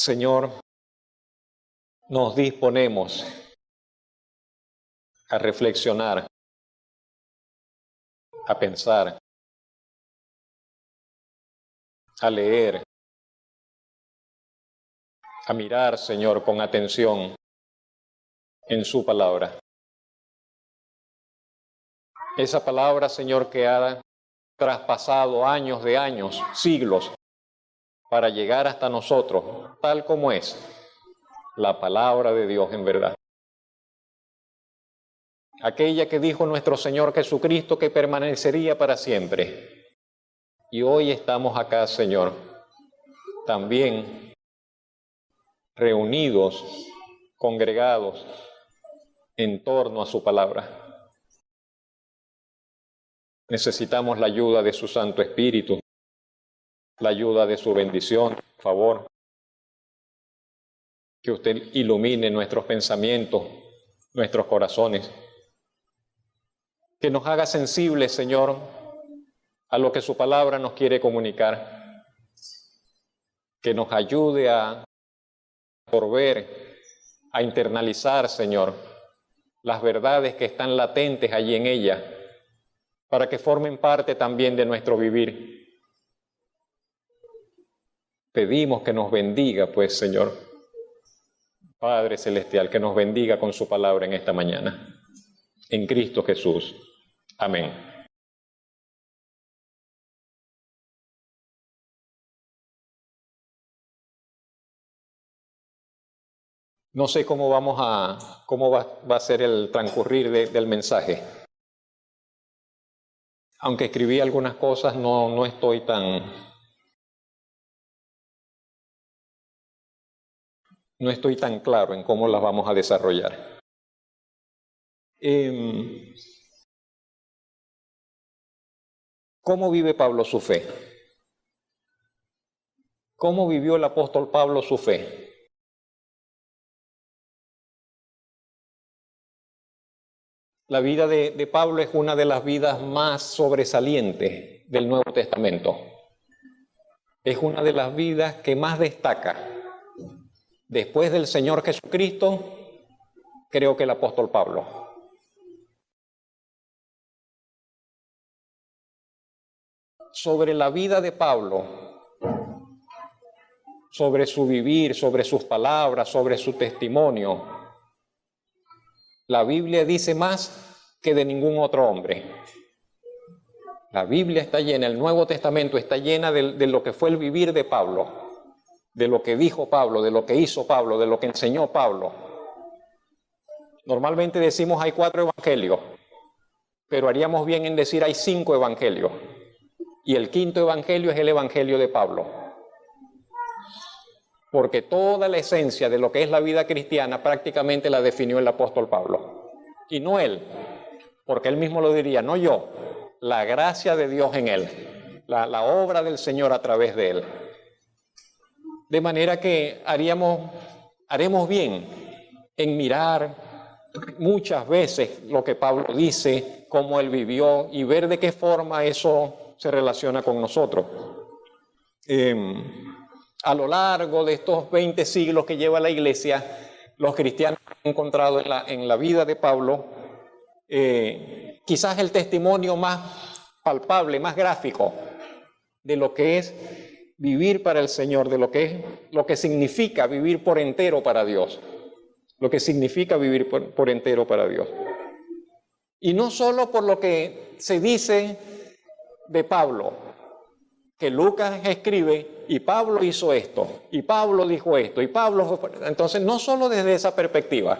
Señor, nos disponemos a reflexionar, a pensar, a leer, a mirar, Señor, con atención en su palabra. Esa palabra, Señor, que ha traspasado años de años, siglos, para llegar hasta nosotros, tal como es la palabra de Dios en verdad. Aquella que dijo nuestro Señor Jesucristo que permanecería para siempre. Y hoy estamos acá, Señor, también reunidos, congregados en torno a su palabra. Necesitamos la ayuda de su Santo Espíritu, la ayuda de su bendición, por favor. Que usted ilumine nuestros pensamientos, nuestros corazones. Que nos haga sensibles, Señor, a lo que su palabra nos quiere comunicar. Que nos ayude a absorber, a internalizar, Señor, las verdades que están latentes allí en ella, para que formen parte también de nuestro vivir. Pedimos que nos bendiga, pues, Señor, Padre Celestial, que nos bendiga con su palabra en esta mañana. En Cristo Jesús. Amén. No sé cómo va a ser el transcurrir del mensaje. Aunque escribí algunas cosas, no estoy tan claro en cómo las vamos a desarrollar. ¿Cómo vive Pablo su fe? ¿Cómo vivió el apóstol Pablo su fe? La vida de Pablo es una de las vidas más sobresalientes del Nuevo Testamento. Es una de las vidas que más destaca. Después del Señor Jesucristo, creo que el apóstol Pablo. Sobre la vida de Pablo, sobre su vivir, sobre sus palabras, sobre su testimonio, la Biblia dice más que de ningún otro hombre. La Biblia está llena, el Nuevo Testamento está llena de lo que fue el vivir de Pablo, de lo que dijo Pablo, de lo que hizo Pablo, de lo que enseñó Pablo. Normalmente decimos hay 4 evangelios, pero haríamos bien en decir hay 5 evangelios. Y el 5.º evangelio es el evangelio de Pablo. Porque toda la esencia de lo que es la vida cristiana prácticamente la definió el apóstol Pablo. Y no él, porque él mismo lo diría, no yo, la gracia de Dios en él, la obra del Señor a través de él. De manera que haremos bien en mirar muchas veces lo que Pablo dice, cómo él vivió y ver de qué forma eso se relaciona con nosotros. A lo largo de estos 20 siglos que lleva la Iglesia, los cristianos han encontrado en la vida de Pablo quizás el testimonio más palpable, más gráfico de lo que es vivir para el Señor, de lo que significa vivir por entero para Dios, lo que significa vivir por entero para Dios. Y no solo por lo que se dice de Pablo, que Lucas escribe, y Pablo hizo esto, y Pablo dijo esto, y Pablo... Entonces, no solo desde esa perspectiva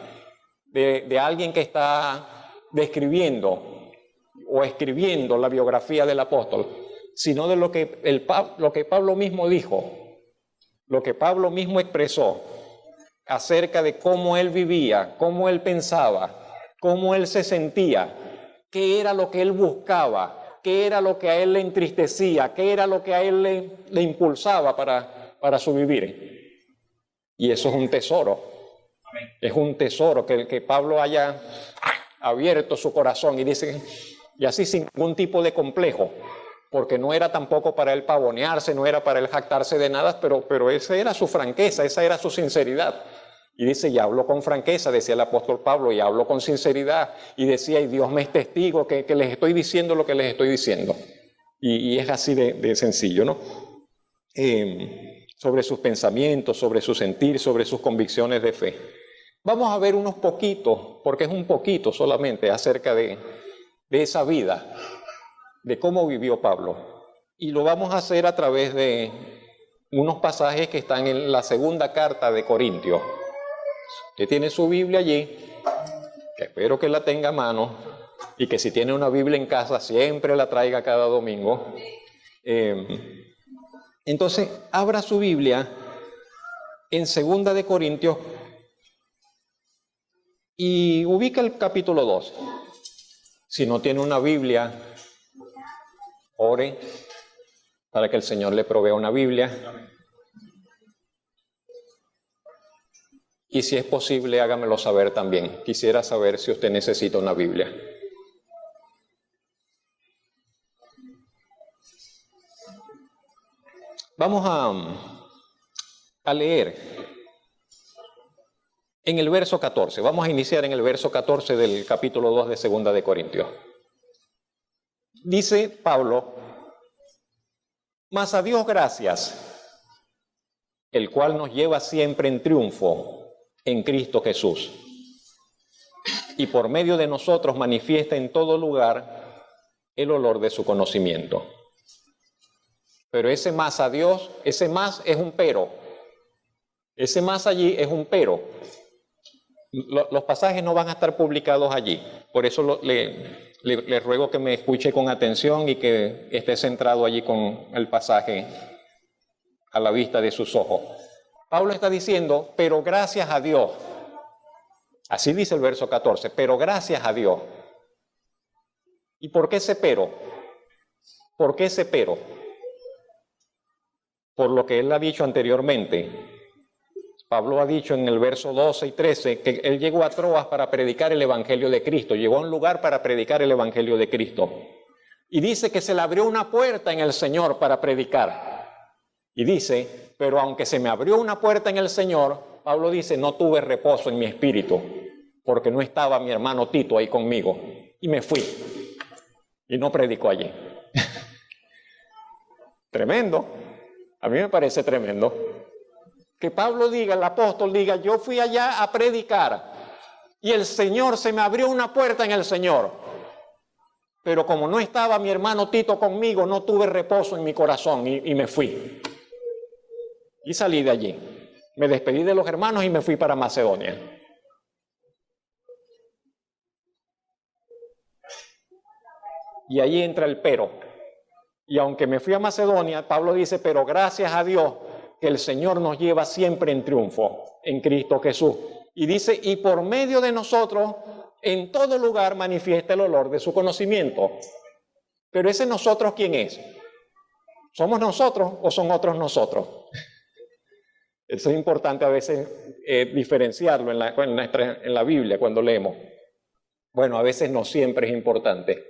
de alguien que está describiendo o escribiendo la biografía del apóstol, sino de lo que Pablo mismo dijo, lo que Pablo mismo expresó acerca de cómo él vivía, cómo él pensaba, cómo él se sentía, qué era lo que él buscaba, qué era lo que a él le entristecía, qué era lo que a él le impulsaba para su vivir. Y eso es un tesoro. Es un tesoro que Pablo haya abierto su corazón y dice, y así sin ningún tipo de complejo, porque no era tampoco para él pavonearse, no era para él jactarse de nada, pero esa era su franqueza, esa era su sinceridad. Y dice, y hablo con franqueza, decía el apóstol Pablo, y hablo con sinceridad, y decía, y Dios me es testigo que les estoy diciendo lo que les estoy diciendo. Y es así de sencillo, ¿no? Sobre sus pensamientos, sobre su sentir, sobre sus convicciones de fe. Vamos a ver unos poquitos, porque es un poquito solamente, acerca de esa vida, de cómo vivió Pablo. Y lo vamos a hacer a través de unos pasajes que están en la segunda carta de Corintios. Usted tiene su Biblia allí, que espero que la tenga a mano, y que si tiene una Biblia en casa siempre la traiga cada domingo. Entonces, abra su Biblia en segunda de Corintios y ubica el capítulo 2. Si no tiene una Biblia, ore para que el Señor le provea una Biblia. Y si es posible, hágamelo saber también. Quisiera saber si usted necesita una Biblia. Vamos a leer en el verso 14. Vamos a iniciar en el verso 14 del capítulo 2 de segunda de Corintios. Dice Pablo, mas a Dios gracias, el cual nos lleva siempre en triunfo en Cristo Jesús, y por medio de nosotros manifiesta en todo lugar el olor de su conocimiento. Pero ese más a Dios, ese más es un pero. Ese más allí es un pero. Los pasajes no van a estar publicados allí. Por eso le ruego que me escuche con atención y que esté centrado allí con el pasaje a la vista de sus ojos. Pablo está diciendo, pero gracias a Dios. Así dice el verso 14, pero gracias a Dios. ¿Y por qué ese pero? ¿Por qué ese pero? Por lo que él ha dicho anteriormente. Pablo ha dicho en el verso 12 y 13 que él llegó a Troas para predicar el Evangelio de Cristo, llegó a un lugar para predicar el Evangelio de Cristo. Y dice que se le abrió una puerta en el Señor para predicar. Y dice, pero aunque se me abrió una puerta en el Señor, Pablo dice, no tuve reposo en mi espíritu, porque no estaba mi hermano Tito ahí conmigo. Y me fui. Y no predicó allí. Tremendo. A mí me parece tremendo. Que Pablo diga, el apóstol diga, yo fui allá a predicar y el Señor, se me abrió una puerta en el Señor. Pero como no estaba mi hermano Tito conmigo, no tuve reposo en mi corazón y me fui. Y salí de allí. Me despedí de los hermanos y me fui para Macedonia. Y allí entra el pero. Y aunque me fui a Macedonia, Pablo dice, pero gracias a Dios que el Señor nos lleva siempre en triunfo en Cristo Jesús. Y dice, y por medio de nosotros, en todo lugar manifiesta el olor de su conocimiento. Pero ese nosotros, ¿quién es? ¿Somos nosotros o son otros nosotros? Eso es importante a veces diferenciarlo en la Biblia cuando leemos. Bueno, a veces no siempre es importante.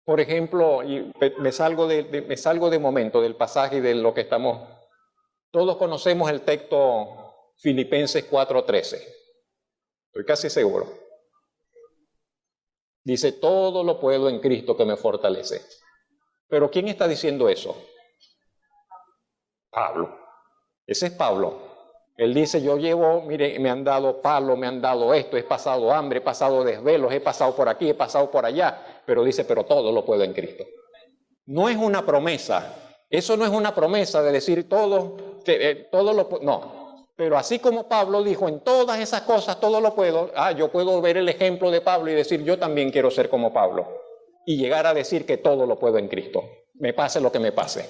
Por ejemplo, y me salgo de momento del pasaje y de lo que estamos. Todos conocemos el texto Filipenses 4:13. Estoy casi seguro. Dice, todo lo puedo en Cristo que me fortalece. Pero ¿quién está diciendo eso? Pablo. Ese es Pablo. Él dice, yo llevo, mire, me han dado palo, me han dado esto, he pasado hambre, he pasado desvelos, he pasado por aquí, he pasado por allá. Pero dice, pero todo lo puedo en Cristo. No es una promesa. Eso no es una promesa de decir todo lo puedo. No. Pero así como Pablo dijo, en todas esas cosas todo lo puedo. Yo puedo ver el ejemplo de Pablo y decir, yo también quiero ser como Pablo. Y llegar a decir que todo lo puedo en Cristo. Me pase lo que me pase.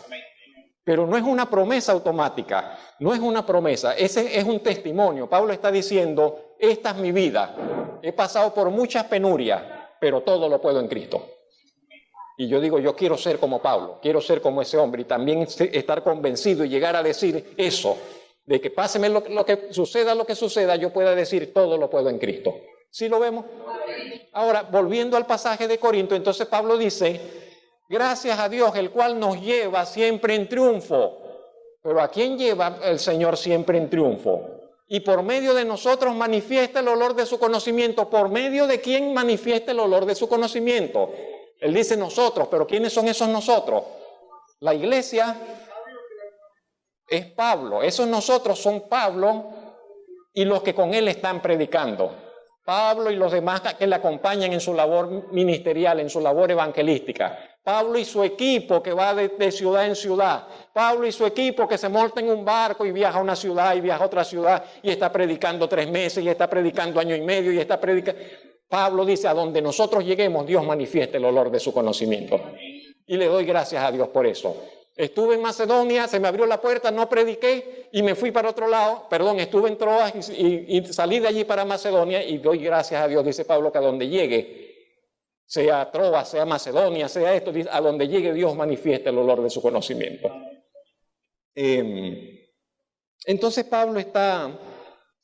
Pero no es una promesa automática, no es una promesa, ese es un testimonio. Pablo está diciendo, esta es mi vida, he pasado por muchas penurias, pero todo lo puedo en Cristo. Y yo digo, yo quiero ser como Pablo, quiero ser como ese hombre y también estar convencido y llegar a decir eso, de que páseme lo que suceda, yo pueda decir, todo lo puedo en Cristo. ¿Sí lo vemos? Ahora, volviendo al pasaje de Corinto, entonces Pablo dice, gracias a Dios, el cual nos lleva siempre en triunfo. Pero ¿a quién lleva el Señor siempre en triunfo? Y por medio de nosotros manifiesta el olor de su conocimiento. ¿Por medio de quién manifiesta el olor de su conocimiento? Él dice nosotros, pero ¿quiénes son esos nosotros? La iglesia es Pablo. Esos nosotros son Pablo y los que con él están predicando. Pablo y los demás que le acompañan en su labor ministerial, en su labor evangelística. Pablo y su equipo que va de ciudad en ciudad. Pablo y su equipo que se monta en un barco y viaja a una ciudad y viaja a otra ciudad y está predicando 3 meses y está predicando 1 año y medio y está predicando. Pablo dice, a donde nosotros lleguemos, Dios manifiesta el olor de su conocimiento. Y le doy gracias a Dios por eso. Estuve en Macedonia, se me abrió la puerta, no prediqué y me fui para otro lado. Estuve en Troas y salí de allí para Macedonia y doy gracias a Dios, dice Pablo, que a donde llegue, sea Troas, sea Macedonia, sea esto, a donde llegue Dios manifiesta el olor de su conocimiento. Entonces Pablo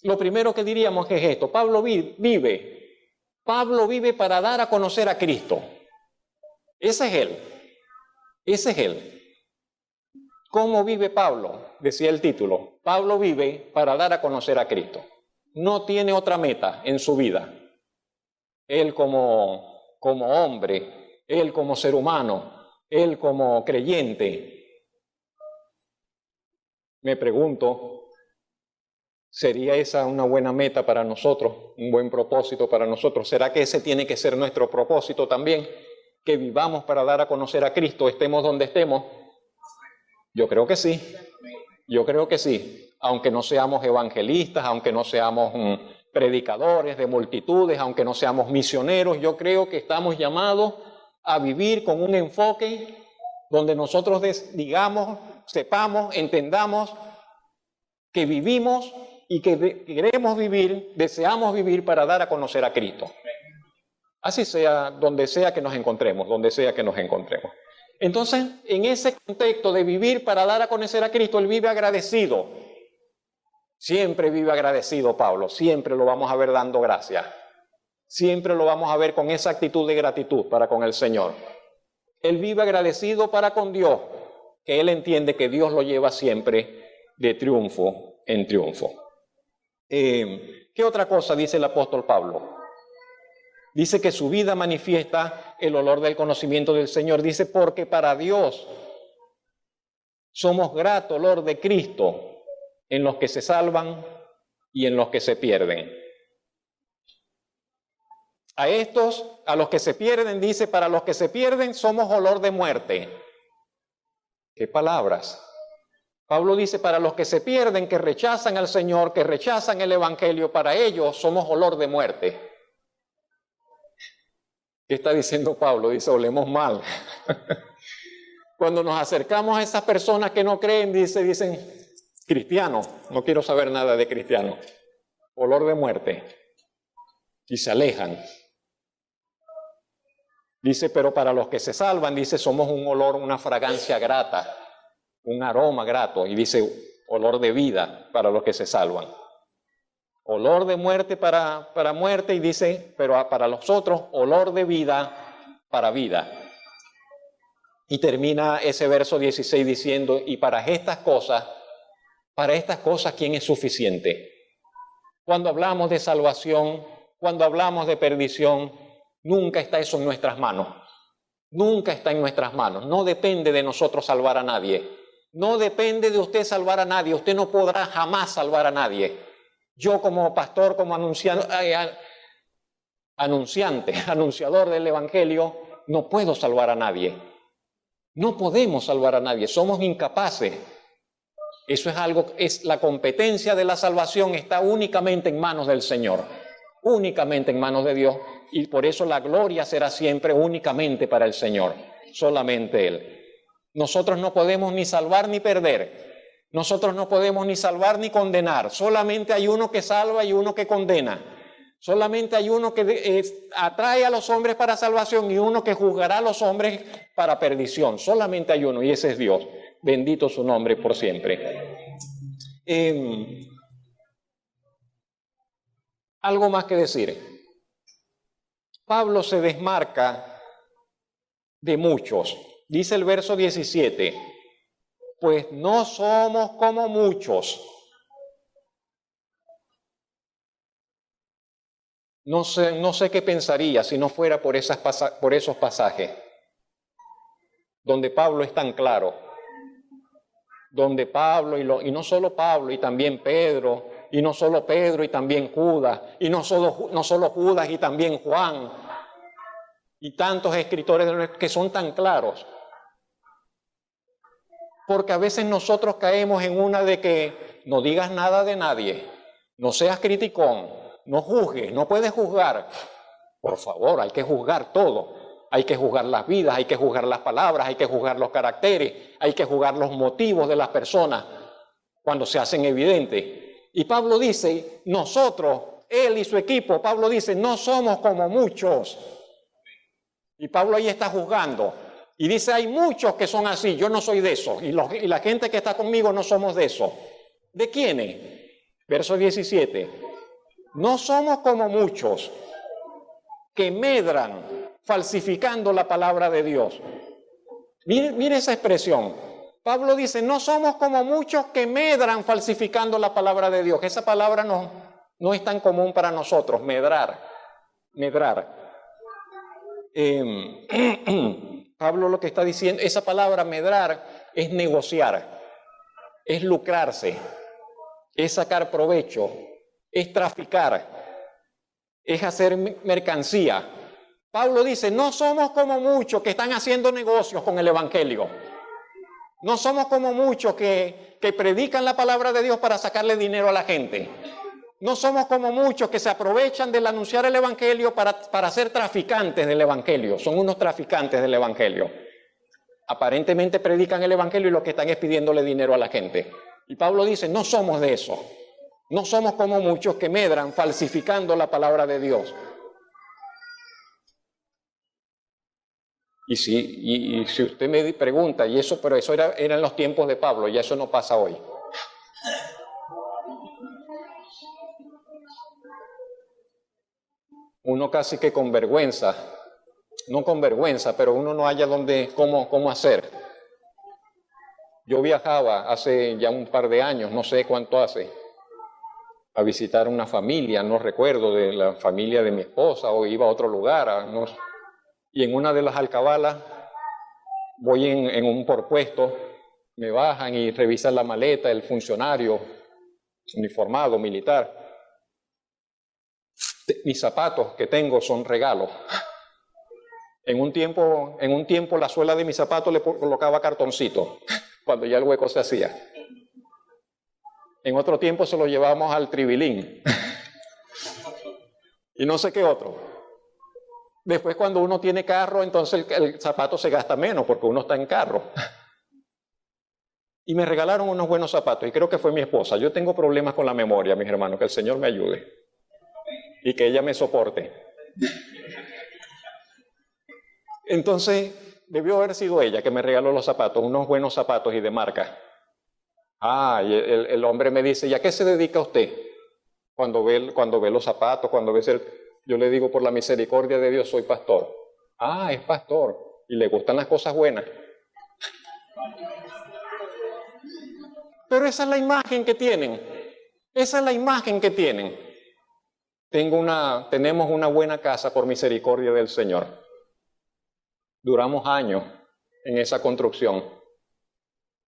lo primero que diríamos que es esto, Pablo vive para dar a conocer a Cristo. Ese es él. ¿Cómo vive Pablo? Decía el título. Pablo vive para dar a conocer a Cristo. No tiene otra meta en su vida. Él como hombre, él como ser humano, él como creyente. Me pregunto, ¿sería esa una buena meta para nosotros? ¿Un buen propósito para nosotros? ¿Será que ese tiene que ser nuestro propósito también? Que vivamos para dar a conocer a Cristo, estemos donde estemos. Yo creo que sí, aunque no seamos evangelistas, aunque no seamos predicadores de multitudes, aunque no seamos misioneros, yo creo que estamos llamados a vivir con un enfoque donde nosotros digamos, sepamos, entendamos que vivimos y que queremos vivir, deseamos vivir para dar a conocer a Cristo. Así sea, donde sea que nos encontremos. Entonces, en ese contexto de vivir para dar a conocer a Cristo, él vive agradecido. Siempre vive agradecido Pablo, siempre lo vamos a ver dando gracias. Siempre lo vamos a ver con esa actitud de gratitud para con el Señor. Él vive agradecido para con Dios, que él entiende que Dios lo lleva siempre de triunfo en triunfo. ¿Qué otra cosa dice el apóstol Pablo? Dice que su vida manifiesta el olor del conocimiento del Señor. Dice, porque para Dios somos grato olor de Cristo en los que se salvan y en los que se pierden. A los que se pierden, dice, para los que se pierden somos olor de muerte. ¿Qué palabras? Pablo dice, para los que se pierden, que rechazan al Señor, que rechazan el Evangelio, para ellos somos olor de muerte. ¿Qué está diciendo Pablo? Dice, olemos mal. Cuando nos acercamos a esas personas que no creen, dicen, cristianos, no quiero saber nada de cristianos. Olor de muerte. Y se alejan. Dice, pero para los que se salvan, dice, somos un olor, una fragancia grata, un aroma grato. Y dice, olor de vida para los que se salvan. Olor de muerte para muerte, y dice, pero para los otros, olor de vida para vida. Y termina ese verso 16 diciendo, y para estas cosas, ¿quién es suficiente? Cuando hablamos de salvación, cuando hablamos de perdición, nunca está eso en nuestras manos. Nunca está en nuestras manos. No depende de nosotros salvar a nadie. No depende de usted salvar a nadie. Usted no podrá jamás salvar a nadie. Yo como pastor, como anunciador del Evangelio, no puedo salvar a nadie. No podemos salvar a nadie, somos incapaces. Eso es la competencia de la salvación está únicamente en manos del Señor, únicamente en manos de Dios, y por eso la gloria será siempre únicamente para el Señor, solamente Él. Nosotros no podemos ni salvar ni perder. Nosotros no podemos ni salvar ni condenar. Solamente hay uno que salva y uno que condena. Solamente hay uno que atrae a los hombres para salvación y uno que juzgará a los hombres para perdición. Solamente hay uno y ese es Dios. Bendito su nombre por siempre. Algo más que decir. Pablo se desmarca de muchos. Dice el verso 17, pues no somos como muchos. No sé qué pensaría si no fuera por esos pasajes, donde Pablo es tan claro, donde Pablo, y no solo Pablo, y también Pedro, y no solo Pedro, y también Judas, y no solo Judas, y también Juan, y tantos escritores que son tan claros. Porque a veces nosotros caemos en una de que no digas nada de nadie, no seas criticón, no juzgues, no puedes juzgar. Por favor, hay que juzgar todo. Hay que juzgar las vidas, hay que juzgar las palabras, hay que juzgar los caracteres, hay que juzgar los motivos de las personas cuando se hacen evidentes. Y Pablo dice, nosotros, él y su equipo, Pablo dice, no somos como muchos. Y Pablo ahí está juzgando. Y dice, hay muchos que son así, yo no soy de esos. Y la gente que está conmigo no somos de eso. ¿De quiénes? Verso 17. No somos como muchos que medran falsificando la palabra de Dios. Mire esa expresión. Pablo dice, no somos como muchos que medran falsificando la palabra de Dios. Esa palabra no es tan común para nosotros, medrar. Pablo lo que está diciendo, esa palabra medrar es negociar, es lucrarse, es sacar provecho, es traficar, es hacer mercancía. Pablo dice, no somos como muchos que están haciendo negocios con el Evangelio. No somos como muchos que predican la palabra de Dios para sacarle dinero a la gente. No somos como muchos que se aprovechan del anunciar el Evangelio para ser traficantes del Evangelio. Son unos traficantes del Evangelio. Aparentemente predican el Evangelio y lo que están es pidiéndole dinero a la gente. Y Pablo dice, no somos de eso. No somos como muchos que medran falsificando la palabra de Dios. Y si usted me pregunta, pero eso era en los tiempos de Pablo, y eso no pasa hoy. Uno casi que con vergüenza, no con vergüenza, pero uno no halla cómo hacer. Yo viajaba hace ya un par de años, no sé cuánto hace, a visitar una familia, no recuerdo, de la familia de mi esposa, o iba a otro lugar, y en una de las alcabalas voy en un porpuesto, me bajan y revisan la maleta, el funcionario uniformado, militar. Mis zapatos que tengo son regalos. En un tiempo la suela de mis zapatos le colocaba cartoncito, cuando ya el hueco se hacía. En otro tiempo se lo llevamos al tribilín. Y no sé qué otro. Después cuando uno tiene carro, entonces el zapato se gasta menos porque uno está en carro. Y me regalaron unos buenos zapatos y creo que fue mi esposa. Yo tengo problemas con la memoria, mis hermanos, que el Señor me ayude y que ella me soporte. Entonces debió haber sido ella que me regaló los zapatos, unos buenos zapatos y de marca. Y el hombre me dice, ¿y a qué se dedica usted? Cuando ve los zapatos, yo le digo, por la misericordia de Dios soy pastor. Es pastor. Y le gustan las cosas buenas. Pero esa es la imagen que tienen. Esa es la imagen que tienen. Tenemos una buena casa por misericordia del Señor. Duramos años en esa construcción.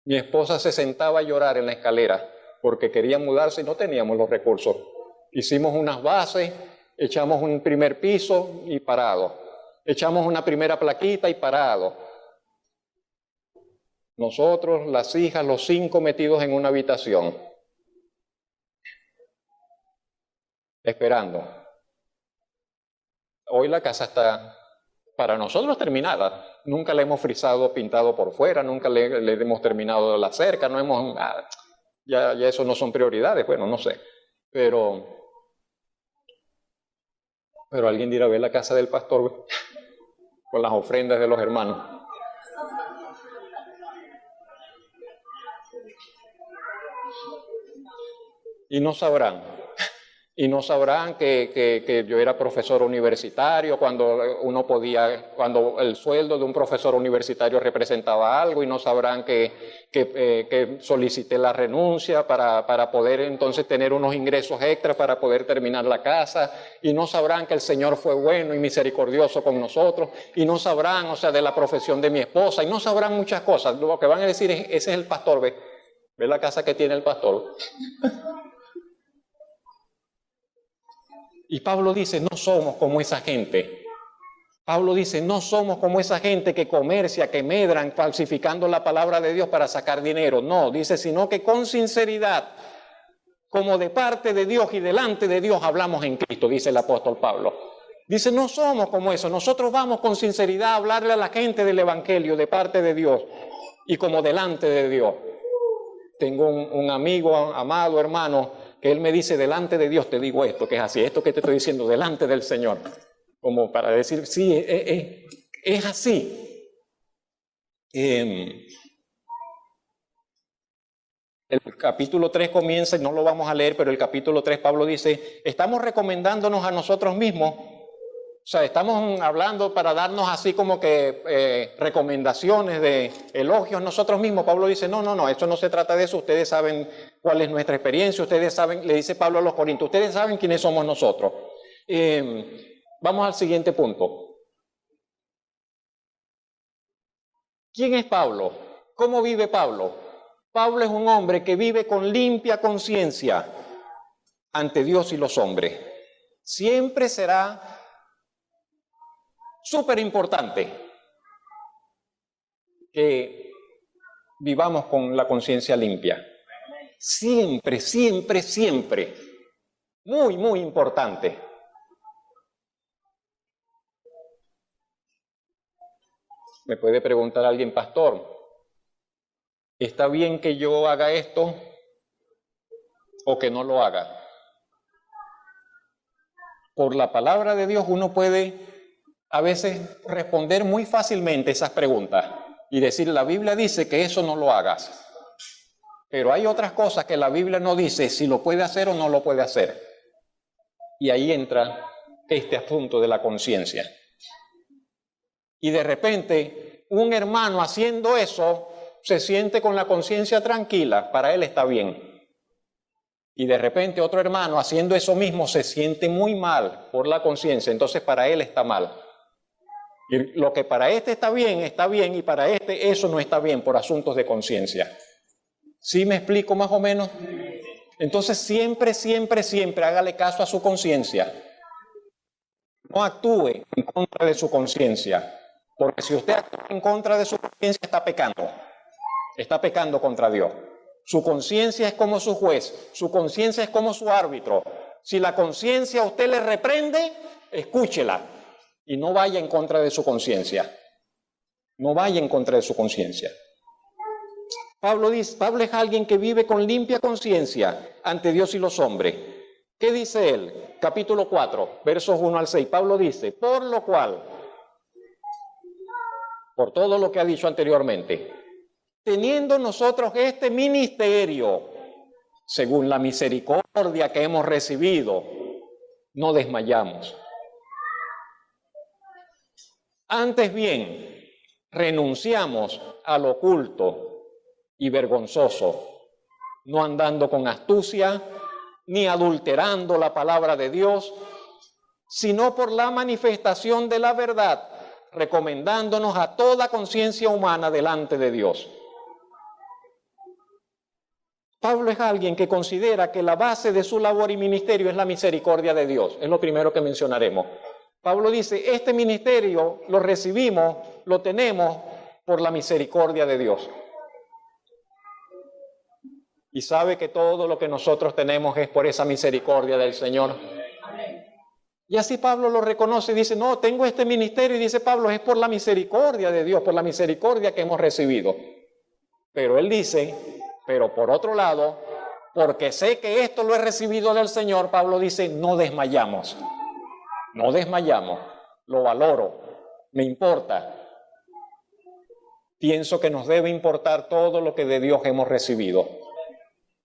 Mi esposa se sentaba a llorar en la escalera porque quería mudarse y no teníamos los recursos. Hicimos unas bases, echamos un primer piso y parado. Echamos una primera plaquita y parado. Nosotros, las hijas, los 5 metidos en una habitación. Esperando. Hoy la casa está para nosotros terminada. Nunca la hemos frisado o pintado por fuera, nunca le hemos terminado la cerca, ya eso no son prioridades, bueno, no sé. Pero alguien dirá, ve la casa del pastor con las ofrendas de los hermanos. Y no sabrán y no sabrán que yo era profesor universitario cuando el sueldo de un profesor universitario representaba algo, y no sabrán que solicité la renuncia para poder entonces tener unos ingresos extras para poder terminar la casa, y no sabrán que el Señor fue bueno y misericordioso con nosotros, y no sabrán, o sea, de la profesión de mi esposa, y no sabrán muchas cosas. Lo que van a decir es, ese es el pastor, ve la casa que tiene el pastor. Y Pablo dice, no somos como esa gente. Pablo dice, no somos como esa gente que comercia, que medran falsificando la palabra de Dios para sacar dinero. No, dice, sino que con sinceridad, como de parte de Dios y delante de Dios hablamos en Cristo, dice el apóstol Pablo. Dice, no somos como eso. Nosotros vamos con sinceridad a hablarle a la gente del Evangelio de parte de Dios y como delante de Dios. Tengo un amigo, amado hermano, que él me dice, delante de Dios te digo esto, que es así, esto que te estoy diciendo, delante del Señor. Como para decir, sí, es así. El capítulo 3 comienza, y no lo vamos a leer, pero el capítulo 3 Pablo dice, estamos recomendándonos a nosotros mismos. O sea, estamos hablando para darnos así como que recomendaciones de elogios nosotros mismos. Pablo dice, no, esto no se trata de eso. Ustedes saben cuál es nuestra experiencia. Ustedes saben, le dice Pablo a los Corintios, ustedes saben quiénes somos nosotros. Vamos al siguiente punto. ¿Quién es Pablo? ¿Cómo vive Pablo? Pablo es un hombre que vive con limpia conciencia ante Dios y los hombres. Siempre será súper importante que vivamos con la conciencia limpia. Siempre, siempre, siempre. Muy, muy importante. Me puede preguntar alguien, pastor, ¿está bien que yo haga esto o que no lo haga? Por la palabra de Dios uno puede a veces responder muy fácilmente esas preguntas y decir, la Biblia dice que eso no lo hagas. Pero hay otras cosas que la Biblia no dice si lo puede hacer o no lo puede hacer. Y ahí entra este asunto de la conciencia. Y de repente, un hermano haciendo eso se siente con la conciencia tranquila, para él está bien. Y de repente otro hermano haciendo eso mismo se siente muy mal por la conciencia, entonces para él está mal. Y lo que para este está bien, y para este eso no está bien por asuntos de conciencia. ¿Sí me explico más o menos? Entonces siempre, siempre, siempre hágale caso a su conciencia. No actúe en contra de su conciencia, porque si usted actúa en contra de su conciencia está pecando contra Dios. Su conciencia es como su juez, su conciencia es como su árbitro. Si la conciencia a usted le reprende, escúchela. Y no vaya en contra de su conciencia. No vaya en contra de su conciencia. Pablo es alguien que vive con limpia conciencia ante Dios y los hombres. ¿Qué dice él? Capítulo 4, versos 1 al 6. Pablo dice, por lo cual, por todo lo que ha dicho anteriormente, teniendo nosotros este ministerio, según la misericordia que hemos recibido, no desmayamos. Antes bien, renunciamos al oculto y vergonzoso, no andando con astucia, ni adulterando la palabra de Dios, sino por la manifestación de la verdad, recomendándonos a toda conciencia humana delante de Dios. Pablo es alguien que considera que la base de su labor y ministerio es la misericordia de Dios. Es lo primero que mencionaremos. Pablo dice, este ministerio lo recibimos, lo tenemos por la misericordia de Dios. Y sabe que todo lo que nosotros tenemos es por esa misericordia del Señor. Y así Pablo lo reconoce y dice, no, tengo este ministerio, y dice Pablo, es por la misericordia de Dios, por la misericordia que hemos recibido. Pero él dice, pero por otro lado, porque sé que esto lo he recibido del Señor, Pablo dice, no desmayamos. No desmayamos, lo valoro, me importa. Pienso que nos debe importar todo lo que de Dios hemos recibido.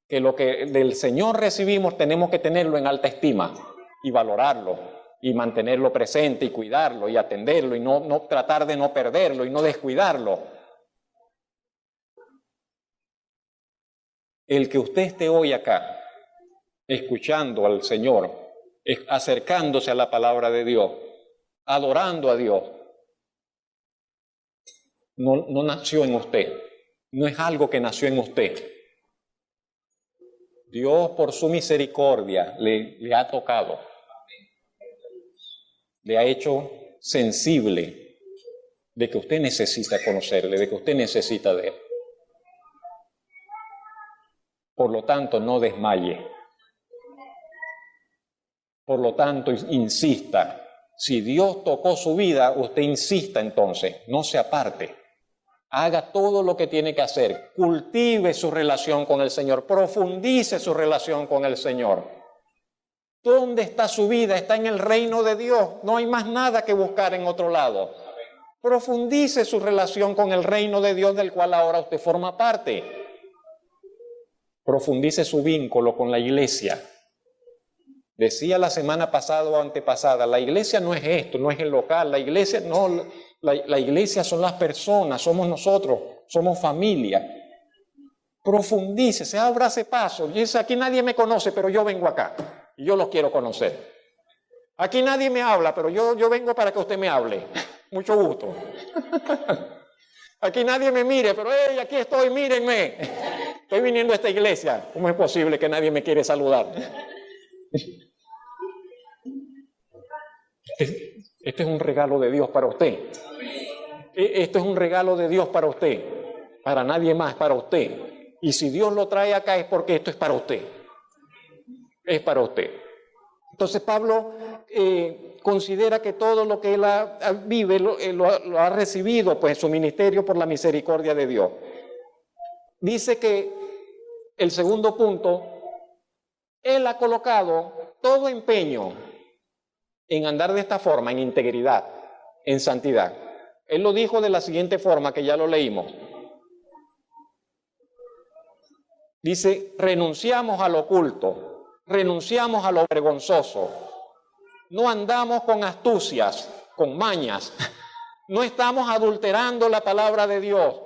que lo que del Señor recibimos tenemos que tenerlo en alta estima y valorarlo y mantenerlo presente y cuidarlo y atenderlo y no tratar de no perderlo y no descuidarlo. El que usted esté hoy acá escuchando al Señor, acercándose a la palabra de Dios, adorando a Dios, no nació en usted, no es algo que nació en usted. Dios por su misericordia le ha tocado, le ha hecho sensible de que usted necesita conocerle, de que usted necesita de él. Por lo tanto, no desmaye. Por lo tanto, insista. Si Dios tocó su vida, usted insista entonces, no se aparte. Haga todo lo que tiene que hacer. Cultive su relación con el Señor. Profundice su relación con el Señor. ¿Dónde está su vida? Está en el reino de Dios. No hay más nada que buscar en otro lado. Profundice su relación con el reino de Dios del cual ahora usted forma parte. Profundice su vínculo con la iglesia. Decía la semana pasada o antepasada, la iglesia no es esto, no es el local, la iglesia no, la iglesia son las personas, somos nosotros, somos familia. Profundice, se ábrase paso. Dice, aquí nadie me conoce, pero yo vengo acá y yo los quiero conocer. Aquí nadie me habla, pero yo vengo para que usted me hable. Mucho gusto. Aquí nadie me mire, pero hey, aquí estoy, mírenme. Estoy viniendo a esta iglesia. ¿Cómo es posible que nadie me quiere saludar? Este es un regalo de Dios para usted. Esto es un regalo de Dios para usted. Para nadie más, para usted. Y si Dios lo trae acá es porque esto es para usted. Es para usted. Entonces Pablo considera que todo lo que él vive lo ha recibido, pues su ministerio por la misericordia de Dios. Dice que el segundo punto, él ha colocado todo empeño en andar de esta forma, en integridad, en santidad. Él lo dijo de la siguiente forma, que ya lo leímos. Dice, renunciamos al oculto, renunciamos a lo vergonzoso, no andamos con astucias, con mañas, no estamos adulterando la palabra de Dios,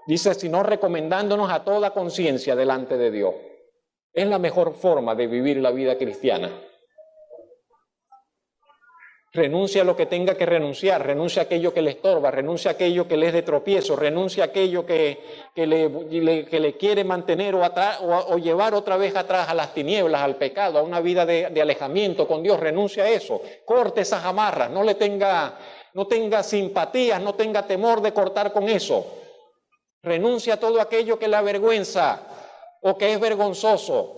dice, sino recomendándonos a toda conciencia delante de Dios. Es la mejor forma de vivir la vida cristiana. Renuncia a lo que tenga que renunciar, renuncia a aquello que le estorba, renuncia a aquello que le es de tropiezo, renuncia a aquello que le quiere mantener o llevar otra vez atrás a las tinieblas, al pecado, a una vida de alejamiento con Dios. Renuncia a eso, corte esas amarras, no tenga simpatías, no tenga temor de cortar con eso. Renuncia a todo aquello que le avergüenza o que es vergonzoso.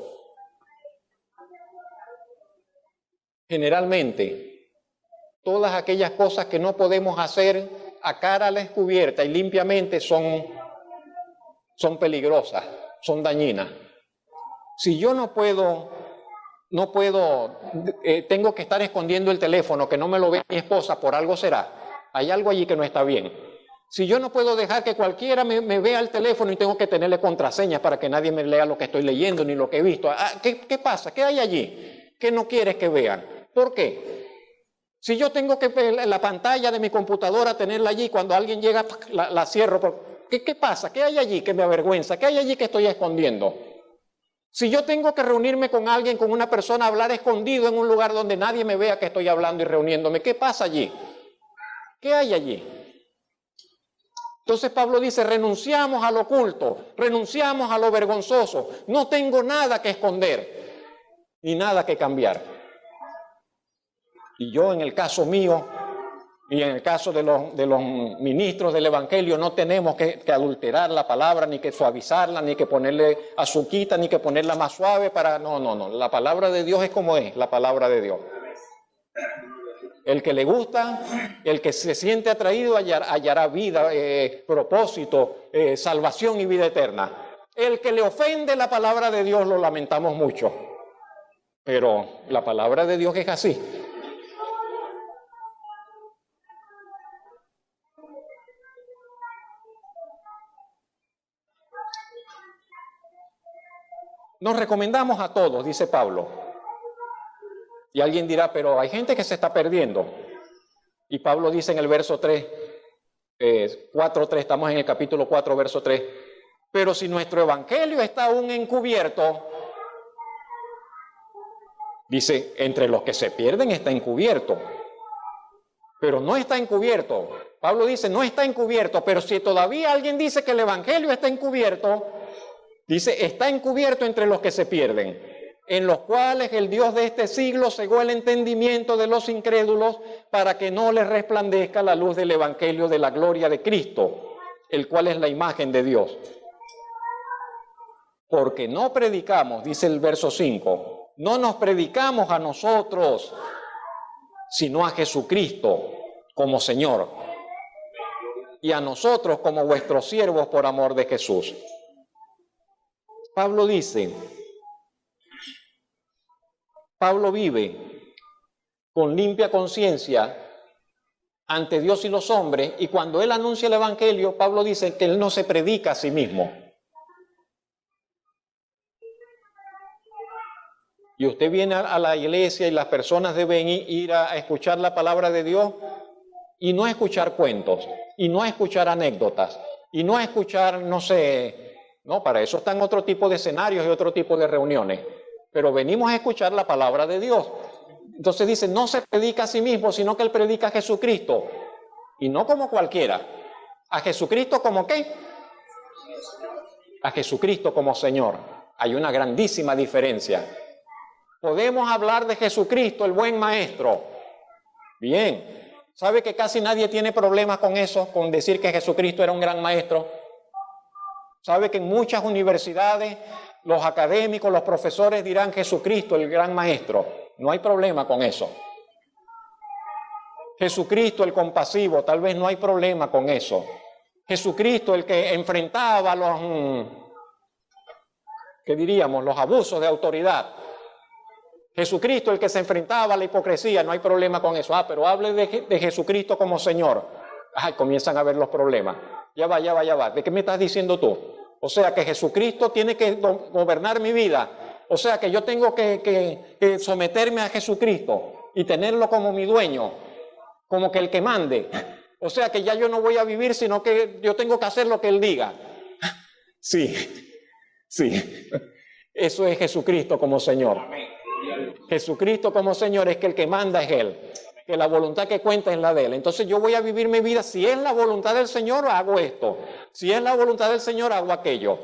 Generalmente, todas aquellas cosas que no podemos hacer a cara descubierta y limpiamente son peligrosas, son dañinas. Si yo tengo que estar escondiendo el teléfono, que no me lo vea mi esposa, por algo será. Hay algo allí que no está bien. Si yo no puedo dejar que cualquiera me vea el teléfono y tengo que tenerle contraseñas para que nadie me lea lo que estoy leyendo ni lo que he visto. ¿Qué pasa? ¿Qué hay allí? ¿Qué no quieres que vean? ¿Por qué? Si yo tengo que la pantalla de mi computadora tenerla allí, cuando alguien llega la cierro. ¿Qué pasa? ¿Qué hay allí que me avergüenza? ¿Qué hay allí que estoy escondiendo? Si yo tengo que reunirme con alguien, con una persona, hablar escondido en un lugar donde nadie me vea que estoy hablando y reuniéndome, ¿qué pasa allí? ¿Qué hay allí? Entonces Pablo dice, renunciamos al oculto, renunciamos a lo vergonzoso, no tengo nada que esconder, ni nada que cambiar. Y yo en el caso mío, y en el caso de los ministros del Evangelio, no tenemos que adulterar la palabra, ni que suavizarla, ni que ponerle azuquita, ni que ponerla más suave para... No. La palabra de Dios es como es, la palabra de Dios. El que le gusta, el que se siente atraído hallará vida, propósito, salvación y vida eterna. El que le ofende la palabra de Dios lo lamentamos mucho. Pero la palabra de Dios es así. nos recomendamos a todos, dice Pablo. Y alguien dirá, pero hay gente que se está perdiendo. Y Pablo dice en el verso 3, 4:3, estamos en el capítulo 4, verso 3, pero si nuestro evangelio está aún encubierto, dice, entre los que se pierden está encubierto, pero no está encubierto. Pablo dice, no está encubierto, pero si todavía alguien dice que el evangelio está encubierto, dice, está encubierto entre los que se pierden, en los cuales el Dios de este siglo cegó el entendimiento de los incrédulos para que no les resplandezca la luz del evangelio de la gloria de Cristo, el cual es la imagen de Dios. Porque no predicamos, dice el verso 5, no nos predicamos a nosotros, sino a Jesucristo como Señor, y a nosotros como vuestros siervos por amor de Jesús. Pablo dice, Pablo vive con limpia conciencia ante Dios y los hombres, y cuando él anuncia el evangelio, Pablo dice que él no se predica a sí mismo. Y usted viene a la iglesia y las personas deben ir a escuchar la palabra de Dios y no a escuchar cuentos, y no a escuchar anécdotas, y no a escuchar, no sé, no, para eso están otro tipo de escenarios y otro tipo de reuniones. Pero venimos a escuchar la palabra de Dios. Entonces dice, no se predica a sí mismo, sino que él predica a Jesucristo. Y no como cualquiera. ¿A Jesucristo como qué? A Jesucristo como Señor. Hay una grandísima diferencia. Podemos hablar de Jesucristo, el buen maestro. Bien. ¿Sabe que casi nadie tiene problemas con eso, con decir que Jesucristo era un gran maestro? ¿Sabe que en muchas universidades los académicos, los profesores dirán Jesucristo, el gran maestro? No hay problema con eso. Jesucristo, el compasivo, tal vez no hay problema con eso. Jesucristo, el que enfrentaba los, ¿qué diríamos?, los abusos de autoridad. Jesucristo, el que se enfrentaba a la hipocresía, no hay problema con eso. Pero hable de Jesucristo como Señor. Ay, comienzan a ver los problemas. Ya va. ¿De qué me estás diciendo tú? O sea que Jesucristo tiene que gobernar mi vida. O sea que yo tengo que someterme a Jesucristo y tenerlo como mi dueño, como que el que mande. O sea que ya yo no voy a vivir, sino que yo tengo que hacer lo que Él diga. Sí. Eso es Jesucristo como Señor. Jesucristo como Señor es que el que manda es Él. Que la voluntad que cuenta es la de Él. Entonces yo voy a vivir mi vida, si es la voluntad del Señor, hago esto. Si es la voluntad del Señor, hago aquello.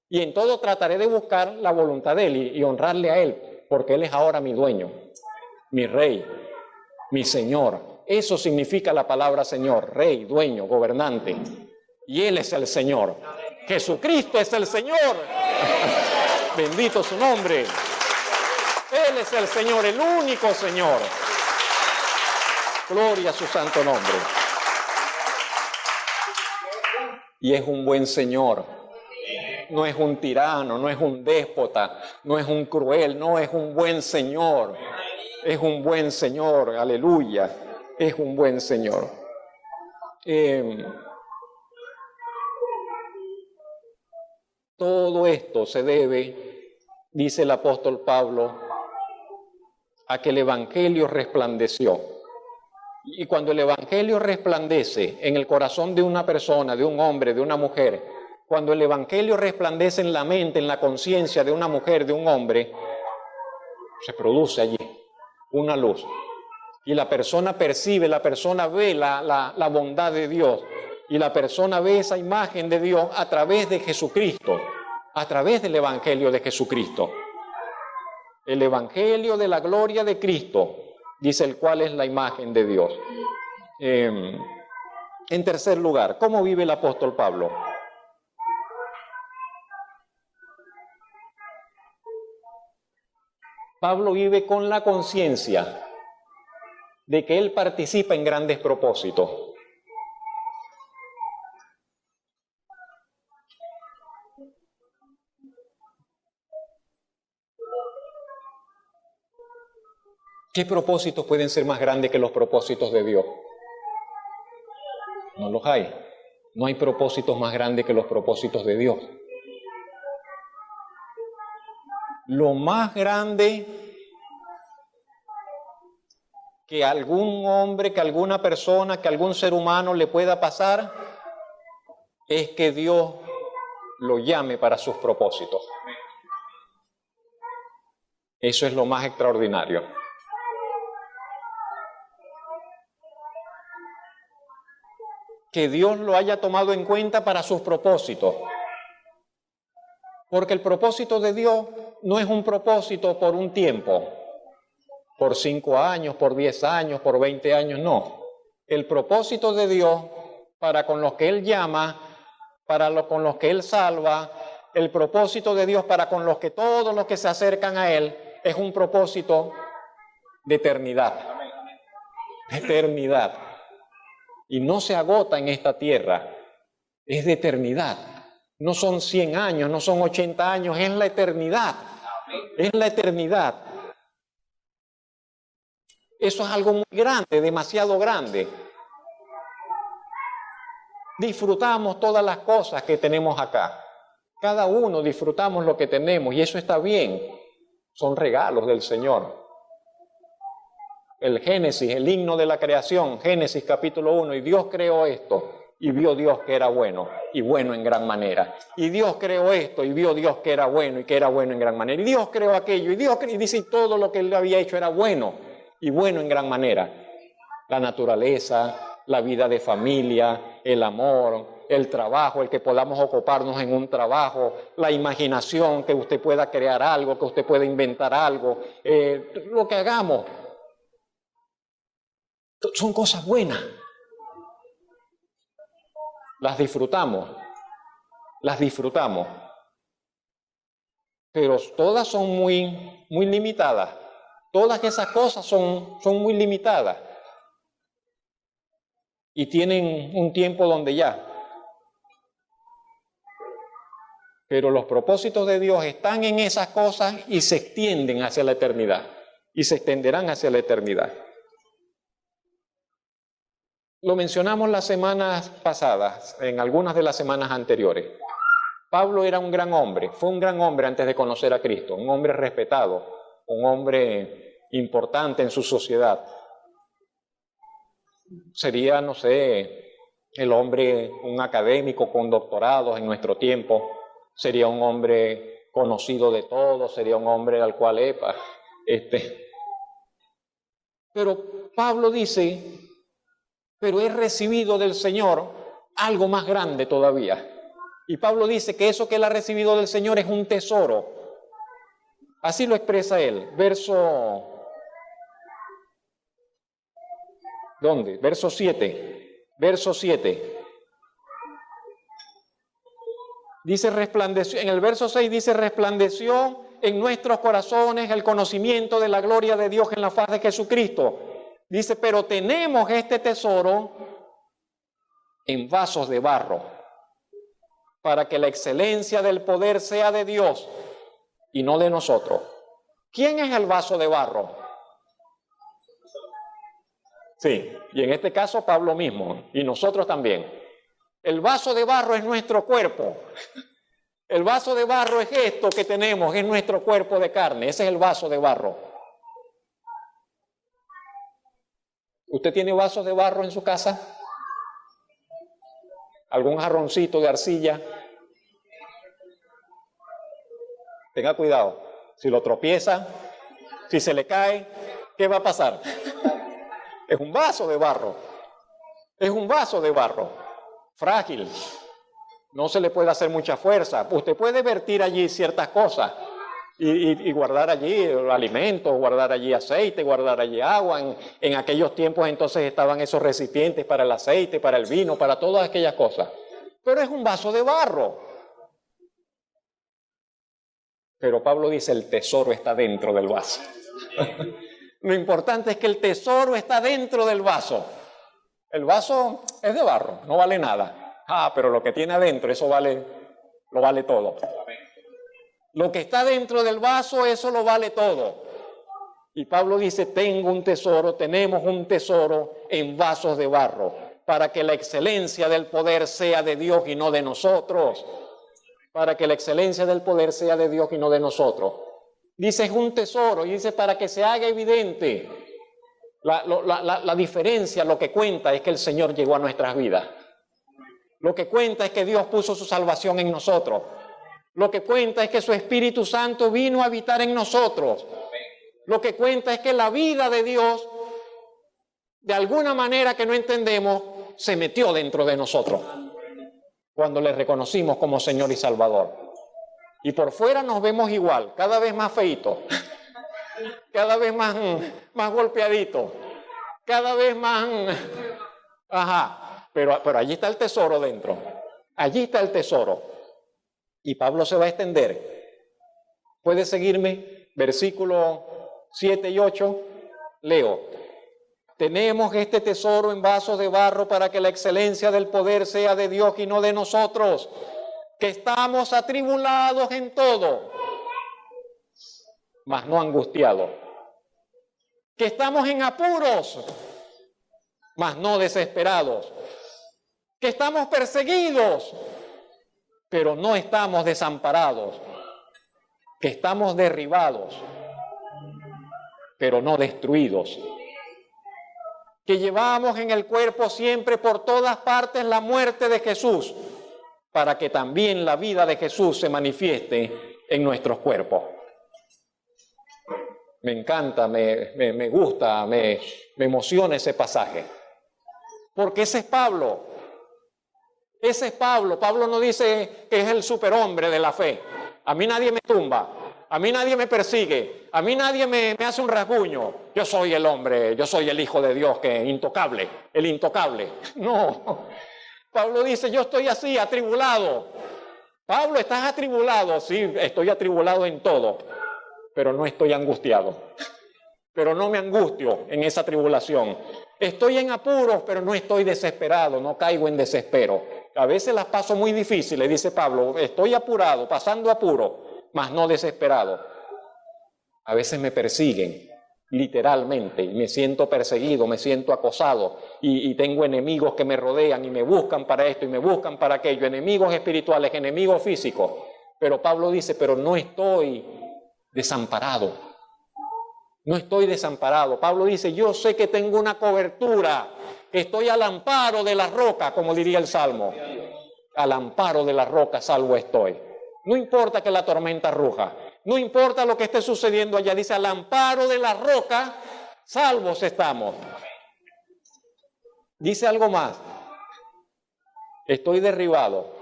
Y en todo trataré de buscar la voluntad de Él y honrarle a Él, porque Él es ahora mi dueño, mi Rey, mi Señor. Eso significa la palabra Señor, Rey, dueño, gobernante. Y Él es el Señor. Jesucristo es el Señor. Bendito su nombre. Él es el Señor, el único Señor. Gloria a su santo nombre. Y es un buen Señor. No es un tirano, no es un déspota, no es un cruel, no es un buen Señor. Es un buen Señor, aleluya. Es un buen Señor. Todo esto se debe, dice el apóstol Pablo, a que el Evangelio resplandeció. Y cuando el Evangelio resplandece en el corazón de una persona, de un hombre, de una mujer, cuando el Evangelio resplandece en la mente, en la conciencia de una mujer, de un hombre, se produce allí una luz. Y la persona percibe, la persona ve la bondad de Dios. Y la persona ve esa imagen de Dios a través de Jesucristo, a través del Evangelio de Jesucristo. El Evangelio de la gloria de Cristo, dice el cual es la imagen de Dios. En tercer lugar, ¿cómo vive el apóstol Pablo? Pablo vive con la conciencia de que él participa en grandes propósitos. ¿Qué propósitos pueden ser más grandes que los propósitos de Dios? No los hay. No hay propósitos más grandes que los propósitos de Dios. Lo más grande que algún hombre, que alguna persona, que algún ser humano le pueda pasar es que Dios lo llame para sus propósitos. Eso es lo más extraordinario. Que Dios lo haya tomado en cuenta para sus propósitos. Porque el propósito de Dios no es un propósito por un tiempo, por 5 años, por 10 años, por 20 años, no. El propósito de Dios para con los que Él llama, con los que Él salva, el propósito de Dios para con todos los que se acercan a Él, es un propósito de eternidad. De eternidad. Y no se agota en esta tierra, es de eternidad. No son 100 años, no son 80 años, es la eternidad. Es la eternidad. Eso es algo muy grande, demasiado grande. Disfrutamos todas las cosas que tenemos acá. Cada uno disfrutamos lo que tenemos y eso está bien. Son regalos del Señor. El Génesis, el himno de la creación, Génesis capítulo 1, y Dios creó esto, y vio Dios que era bueno, y bueno en gran manera. Y Dios creó esto, y vio Dios que era bueno, y que era bueno en gran manera. Y Dios creó aquello, y dice todo lo que Él había hecho era bueno, y bueno en gran manera. La naturaleza, la vida de familia, el amor, el trabajo, el que podamos ocuparnos en un trabajo, la imaginación, que usted pueda crear algo, que usted pueda inventar algo, lo que hagamos. Son cosas buenas. Las disfrutamos. Pero todas son muy limitadas. Todas esas cosas son muy limitadas. Y tienen un tiempo donde ya. Pero los propósitos de Dios están en esas cosas y se extienden hacia la eternidad. Y se extenderán hacia la eternidad. Lo mencionamos las semanas pasadas, en algunas de las semanas anteriores. Pablo era un gran hombre, fue un gran hombre antes de conocer a Cristo, un hombre respetado, un hombre importante en su sociedad. Sería, no sé, el hombre, un académico con doctorados en nuestro tiempo, sería un hombre conocido de todos, sería un hombre al cual Pero Pablo dice, pero he recibido del Señor algo más grande todavía. Y Pablo dice que eso que él ha recibido del Señor es un tesoro. Así lo expresa él. ¿Dónde? Verso 7. Verso 7. Dice resplandeció, en el verso 6 dice resplandeció en nuestros corazones el conocimiento de la gloria de Dios en la faz de Jesucristo. Dice, pero tenemos este tesoro en vasos de barro, para que la excelencia del poder sea de Dios y no de nosotros. ¿Quién es el vaso de barro? Sí, y en este caso Pablo mismo, y nosotros también. El vaso de barro es nuestro cuerpo. El vaso de barro es esto que tenemos, es nuestro cuerpo de carne. Ese es el vaso de barro. ¿Usted tiene vasos de barro en su casa? ¿Algún jarroncito de arcilla? Tenga cuidado. Si lo tropieza, si se le cae, ¿qué va a pasar? Es un vaso de barro. Es un vaso de barro. Frágil. No se le puede hacer mucha fuerza. Usted puede vertir allí ciertas cosas y guardar allí alimentos, guardar allí aceite, guardar allí agua. En aquellos tiempos entonces estaban esos recipientes para el aceite, para el vino, para todas aquellas cosas. Pero es un vaso de barro. Pero Pablo dice, el tesoro está dentro del vaso. Lo importante es que el tesoro está dentro del vaso. El vaso es de barro, no vale nada. Pero lo que tiene adentro, eso lo vale todo. Lo que está dentro del vaso, eso lo vale todo. Y Pablo dice, tenemos un tesoro en vasos de barro, para que la excelencia del poder sea de Dios y no de nosotros. Para que la excelencia del poder sea de Dios y no de nosotros. Dice es un tesoro y dice para que se haga evidente la diferencia. Lo que cuenta es que el Señor llegó a nuestras vidas. Lo que cuenta es que Dios puso su salvación en nosotros. Lo que cuenta es que su Espíritu Santo vino a habitar en nosotros. Lo que cuenta es que la vida de Dios, de alguna manera que no entendemos, se metió dentro de nosotros cuando le reconocimos como Señor y Salvador. Y por fuera nos vemos igual, cada vez más feitos, cada vez más golpeaditos, cada vez más... Pero allí está el tesoro dentro. Allí está el tesoro. Y Pablo se va a extender. ¿Puede seguirme? Versículos 7 y 8. Leo. Tenemos este tesoro en vasos de barro para que la excelencia del poder sea de Dios y no de nosotros, que estamos atribulados en todo, mas no angustiados. Que estamos en apuros, mas no desesperados. Que estamos perseguidos, pero no estamos desamparados. Que estamos derribados, pero no destruidos. Que llevamos en el cuerpo siempre por todas partes la muerte de Jesús, para que también la vida de Jesús se manifieste en nuestros cuerpos. Me encanta, me gusta, me emociona ese pasaje. Porque ese es Pablo. Ese es Pablo. Pablo no dice que es el superhombre de la fe. A mí nadie me tumba. A mí nadie me persigue, a mí nadie me hace un rasguño. Yo soy el hombre, yo soy el Hijo de Dios, que es intocable, el intocable. No, Pablo dice, yo estoy así, atribulado. Pablo, ¿estás atribulado? Sí, estoy atribulado en todo, pero no estoy angustiado. Pero no me angustio en esa tribulación. Estoy en apuros, pero no estoy desesperado, no caigo en desespero. A veces las paso muy difíciles, dice Pablo, estoy apurado, pasando apuro, mas no desesperado. A veces me persiguen, literalmente, y me siento perseguido, me siento acosado, y tengo enemigos que me rodean y me buscan para esto y me buscan para aquello, enemigos espirituales, enemigos físicos. Pero Pablo dice, pero no estoy desamparado. No estoy desamparado. Pablo dice, yo sé que tengo una cobertura, que estoy al amparo de la roca, como diría el Salmo. Al amparo de la roca salvo estoy. No importa que la tormenta ruja, no importa lo que esté sucediendo allá, dice, al amparo de la roca, salvos estamos. Dice algo más, estoy derribado.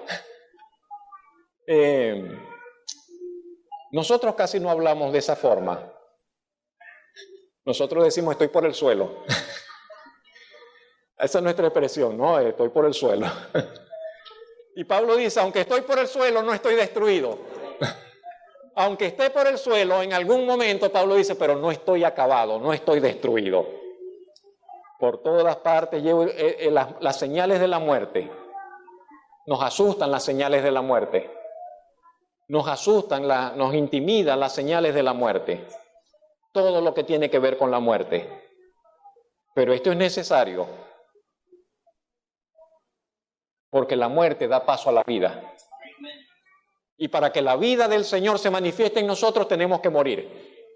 Nosotros casi no hablamos de esa forma. Nosotros decimos, estoy por el suelo. Esa es nuestra expresión, ¿no? Estoy por el suelo. Y Pablo dice, aunque estoy por el suelo, no estoy destruido. Aunque esté por el suelo, en algún momento Pablo dice, pero no estoy acabado, no estoy destruido. Por todas partes llevo las señales de la muerte. Nos asustan las señales de la muerte. Nos asustan, nos intimidan las señales de la muerte. Todo lo que tiene que ver con la muerte. Pero esto es necesario. Porque la muerte da paso a la vida. Y para que la vida del Señor se manifieste en nosotros tenemos que morir.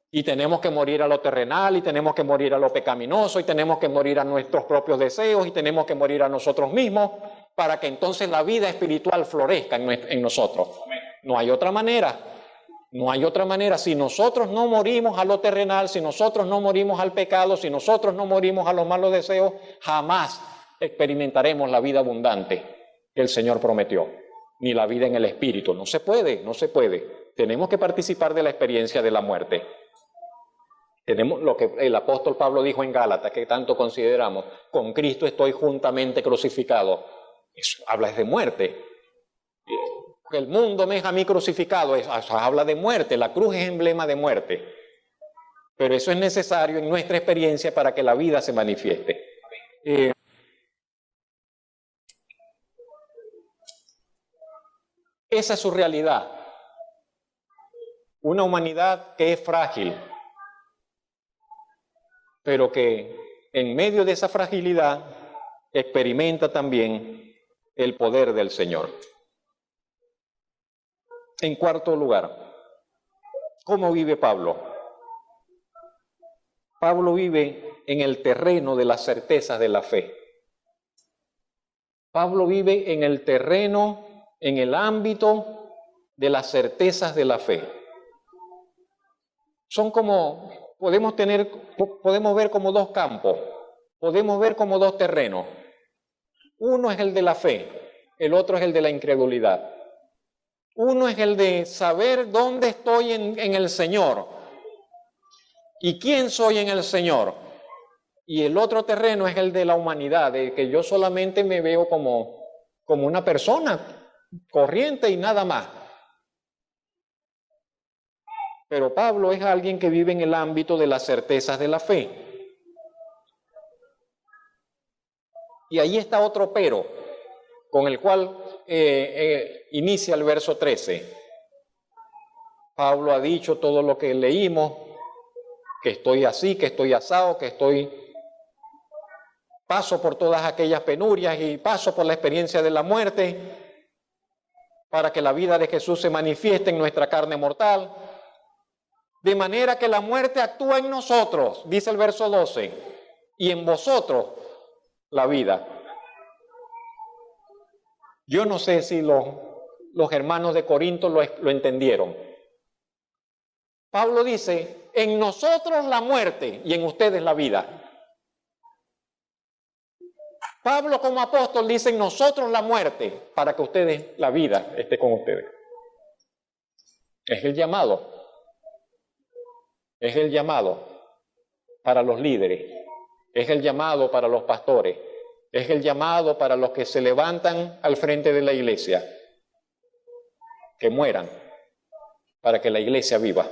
Y tenemos que morir a lo terrenal, y tenemos que morir a lo pecaminoso, y tenemos que morir a nuestros propios deseos, y tenemos que morir a nosotros mismos, para que entonces la vida espiritual florezca en nosotros. No hay otra manera. No hay otra manera. Si nosotros no morimos a lo terrenal, si nosotros no morimos al pecado, si nosotros no morimos a los malos deseos, jamás experimentaremos la vida abundante que el Señor prometió, ni la vida en el Espíritu. No se puede, no se puede. Tenemos que participar de la experiencia de la muerte. Tenemos lo que el apóstol Pablo dijo en Gálatas, que tanto consideramos, con Cristo estoy juntamente crucificado. Eso habla de muerte. El mundo me es a mí crucificado, eso habla de muerte, la cruz es emblema de muerte. Pero eso es necesario en nuestra experiencia para que la vida se manifieste. Esa es su realidad. Una humanidad que es frágil, pero que en medio de esa fragilidad experimenta también el poder del Señor. En cuarto lugar, ¿Cómo vive Pablo? Pablo vive en el terreno de las certezas de la fe. Pablo vive en el terreno, en el ámbito de las certezas de la fe. Son como, podemos ver como dos campos, podemos ver como dos terrenos. Uno es el de la fe, el otro es el de la incredulidad. Uno es el de saber dónde estoy en el Señor y quién soy en el Señor. Y el otro terreno es el de la humanidad, de que yo solamente me veo como una persona corriente y nada más. Pero Pablo es alguien que vive en el ámbito de las certezas de la fe. Y ahí está otro pero, con el cual inicia el verso 13. Pablo ha dicho todo lo que leímos, que estoy así, que estoy asado, paso por todas aquellas penurias y paso por la experiencia de la muerte para que la vida de Jesús se manifieste en nuestra carne mortal. De manera que la muerte actúa en nosotros, dice el verso 12, y en vosotros la vida. Yo no sé si los hermanos de Corinto lo entendieron. Pablo dice, en nosotros la muerte y en ustedes la vida. Pablo como apóstol dice en nosotros la muerte para que ustedes, la vida, esté con ustedes. Es el llamado. Es el llamado para los líderes. Es el llamado para los pastores. Es el llamado para los que se levantan al frente de la iglesia. Que mueran para que la iglesia viva.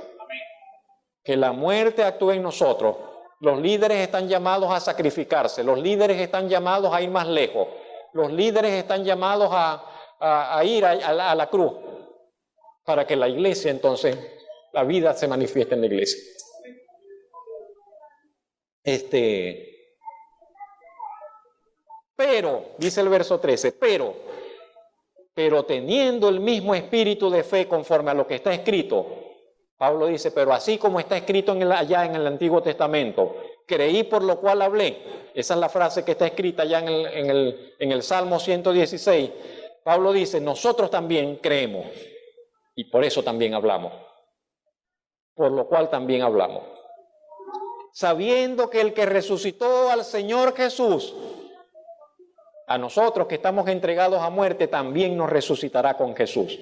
Que la muerte actúe en nosotros. Los líderes están llamados a sacrificarse, los líderes están llamados a ir más lejos, los líderes están llamados a ir a la cruz, para que la iglesia entonces, la vida se manifieste en la iglesia. Pero, dice el verso 13, pero teniendo el mismo espíritu de fe conforme a lo que está escrito, Pablo dice, pero así como está escrito allá en el Antiguo Testamento, creí por lo cual hablé. Esa es la frase que está escrita allá en el Salmo 116. Pablo dice, nosotros también creemos y por eso también hablamos. Por lo cual también hablamos. Sabiendo que el que resucitó al Señor Jesús, a nosotros que estamos entregados a muerte, también nos resucitará con Jesús.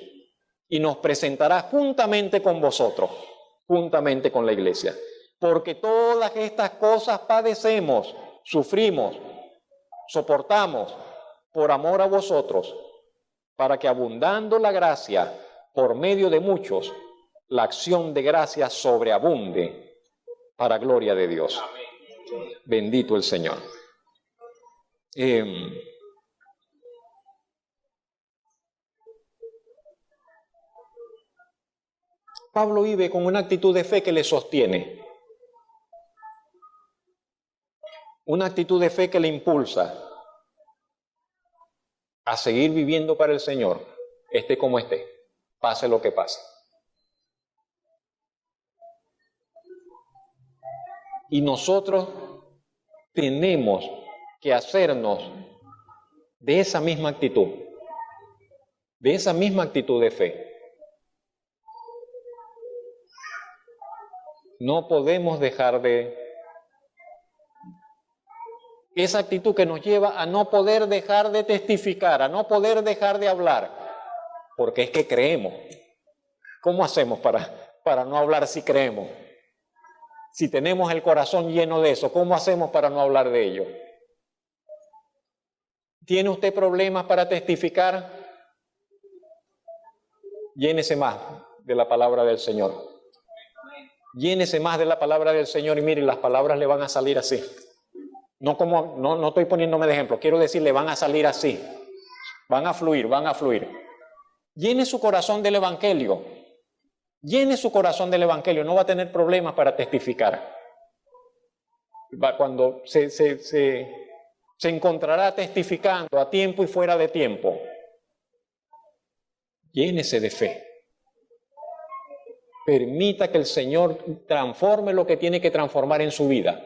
Y nos presentará juntamente con vosotros, juntamente con la iglesia. Porque todas estas cosas padecemos, sufrimos, soportamos por amor a vosotros, para que abundando la gracia por medio de muchos, la acción de gracia sobreabunde para gloria de Dios. Bendito el Señor. Pablo vive con una actitud de fe que le sostiene, una actitud de fe que le impulsa a seguir viviendo para el Señor, esté como esté, pase lo que pase. Y nosotros tenemos que hacernos de esa misma actitud de fe. No podemos dejar de esa actitud que nos lleva a no poder dejar de testificar, a no poder dejar de hablar, porque es que creemos. ¿Cómo hacemos para no hablar si creemos? Si tenemos el corazón lleno de eso, ¿cómo hacemos para no hablar de ello? ¿Tiene usted problemas para testificar? Llénese más de la palabra del Señor. Llénese más de la palabra del Señor y mire, las palabras le van a salir así. No estoy poniéndome de ejemplo, quiero decir, le van a salir así. Van a fluir. Llene su corazón del Evangelio. Llene su corazón del Evangelio, no va a tener problemas para testificar. Cuando se encontrará testificando a tiempo y fuera de tiempo. Llénese de fe. Permita que el Señor transforme lo que tiene que transformar en su vida,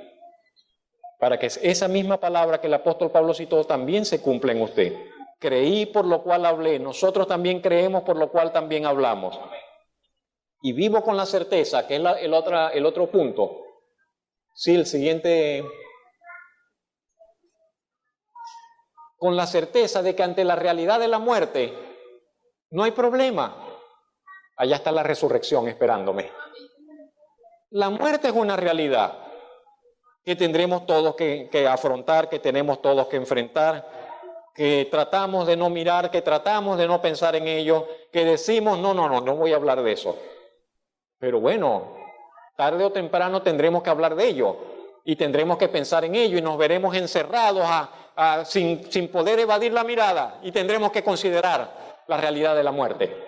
para que esa misma palabra que el apóstol Pablo citó también se cumpla en usted. Creí, por lo cual hablé. Nosotros también creemos, por lo cual también hablamos. Y vivo con la certeza, que es el otro punto. Sí, el siguiente. Con la certeza de que ante la realidad de la muerte no hay problema. Allá está la resurrección esperándome. La muerte es una realidad que tendremos todos que afrontar, que tenemos todos que enfrentar, que tratamos de no mirar, que tratamos de no pensar en ello, que decimos, no voy a hablar de eso. Pero bueno, tarde o temprano tendremos que hablar de ello y tendremos que pensar en ello y nos veremos encerrados sin poder evadir la mirada y tendremos que considerar la realidad de la muerte.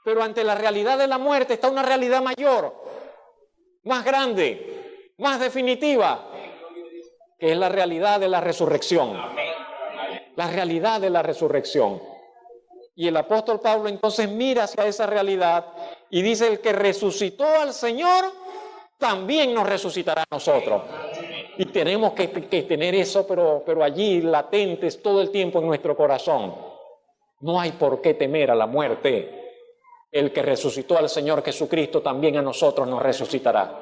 Pero ante la realidad de la muerte está una realidad mayor, más grande, más definitiva, que es la realidad de la resurrección. La realidad de la resurrección. Y el apóstol Pablo entonces mira hacia esa realidad y dice: el que resucitó al Señor también nos resucitará a nosotros. Y tenemos que tener eso, pero allí latentes todo el tiempo en nuestro corazón. No hay por qué temer a la muerte. El que resucitó al Señor Jesucristo también a nosotros nos resucitará.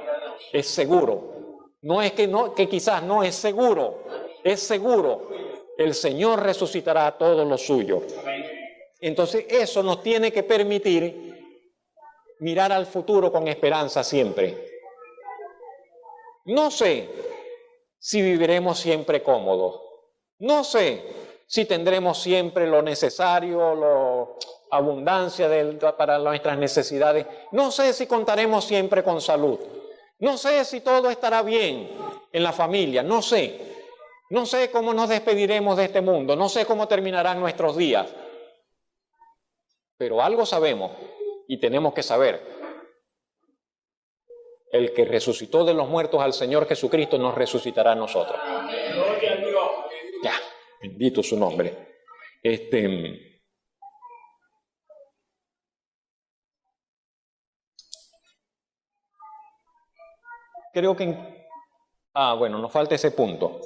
Es seguro. No es que quizás no es seguro. Es seguro. El Señor resucitará a todos los suyos. Entonces eso nos tiene que permitir mirar al futuro con esperanza siempre. No sé si viviremos siempre cómodos. No sé si tendremos siempre lo necesario, la abundancia para nuestras necesidades. No sé si contaremos siempre con salud. No sé si todo estará bien en la familia. No sé. No sé cómo nos despediremos de este mundo. No sé cómo terminarán nuestros días. Pero algo sabemos y tenemos que saber. El que resucitó de los muertos al Señor Jesucristo nos resucitará a nosotros. Ya, bendito su nombre. Creo que... bueno, nos falta ese punto.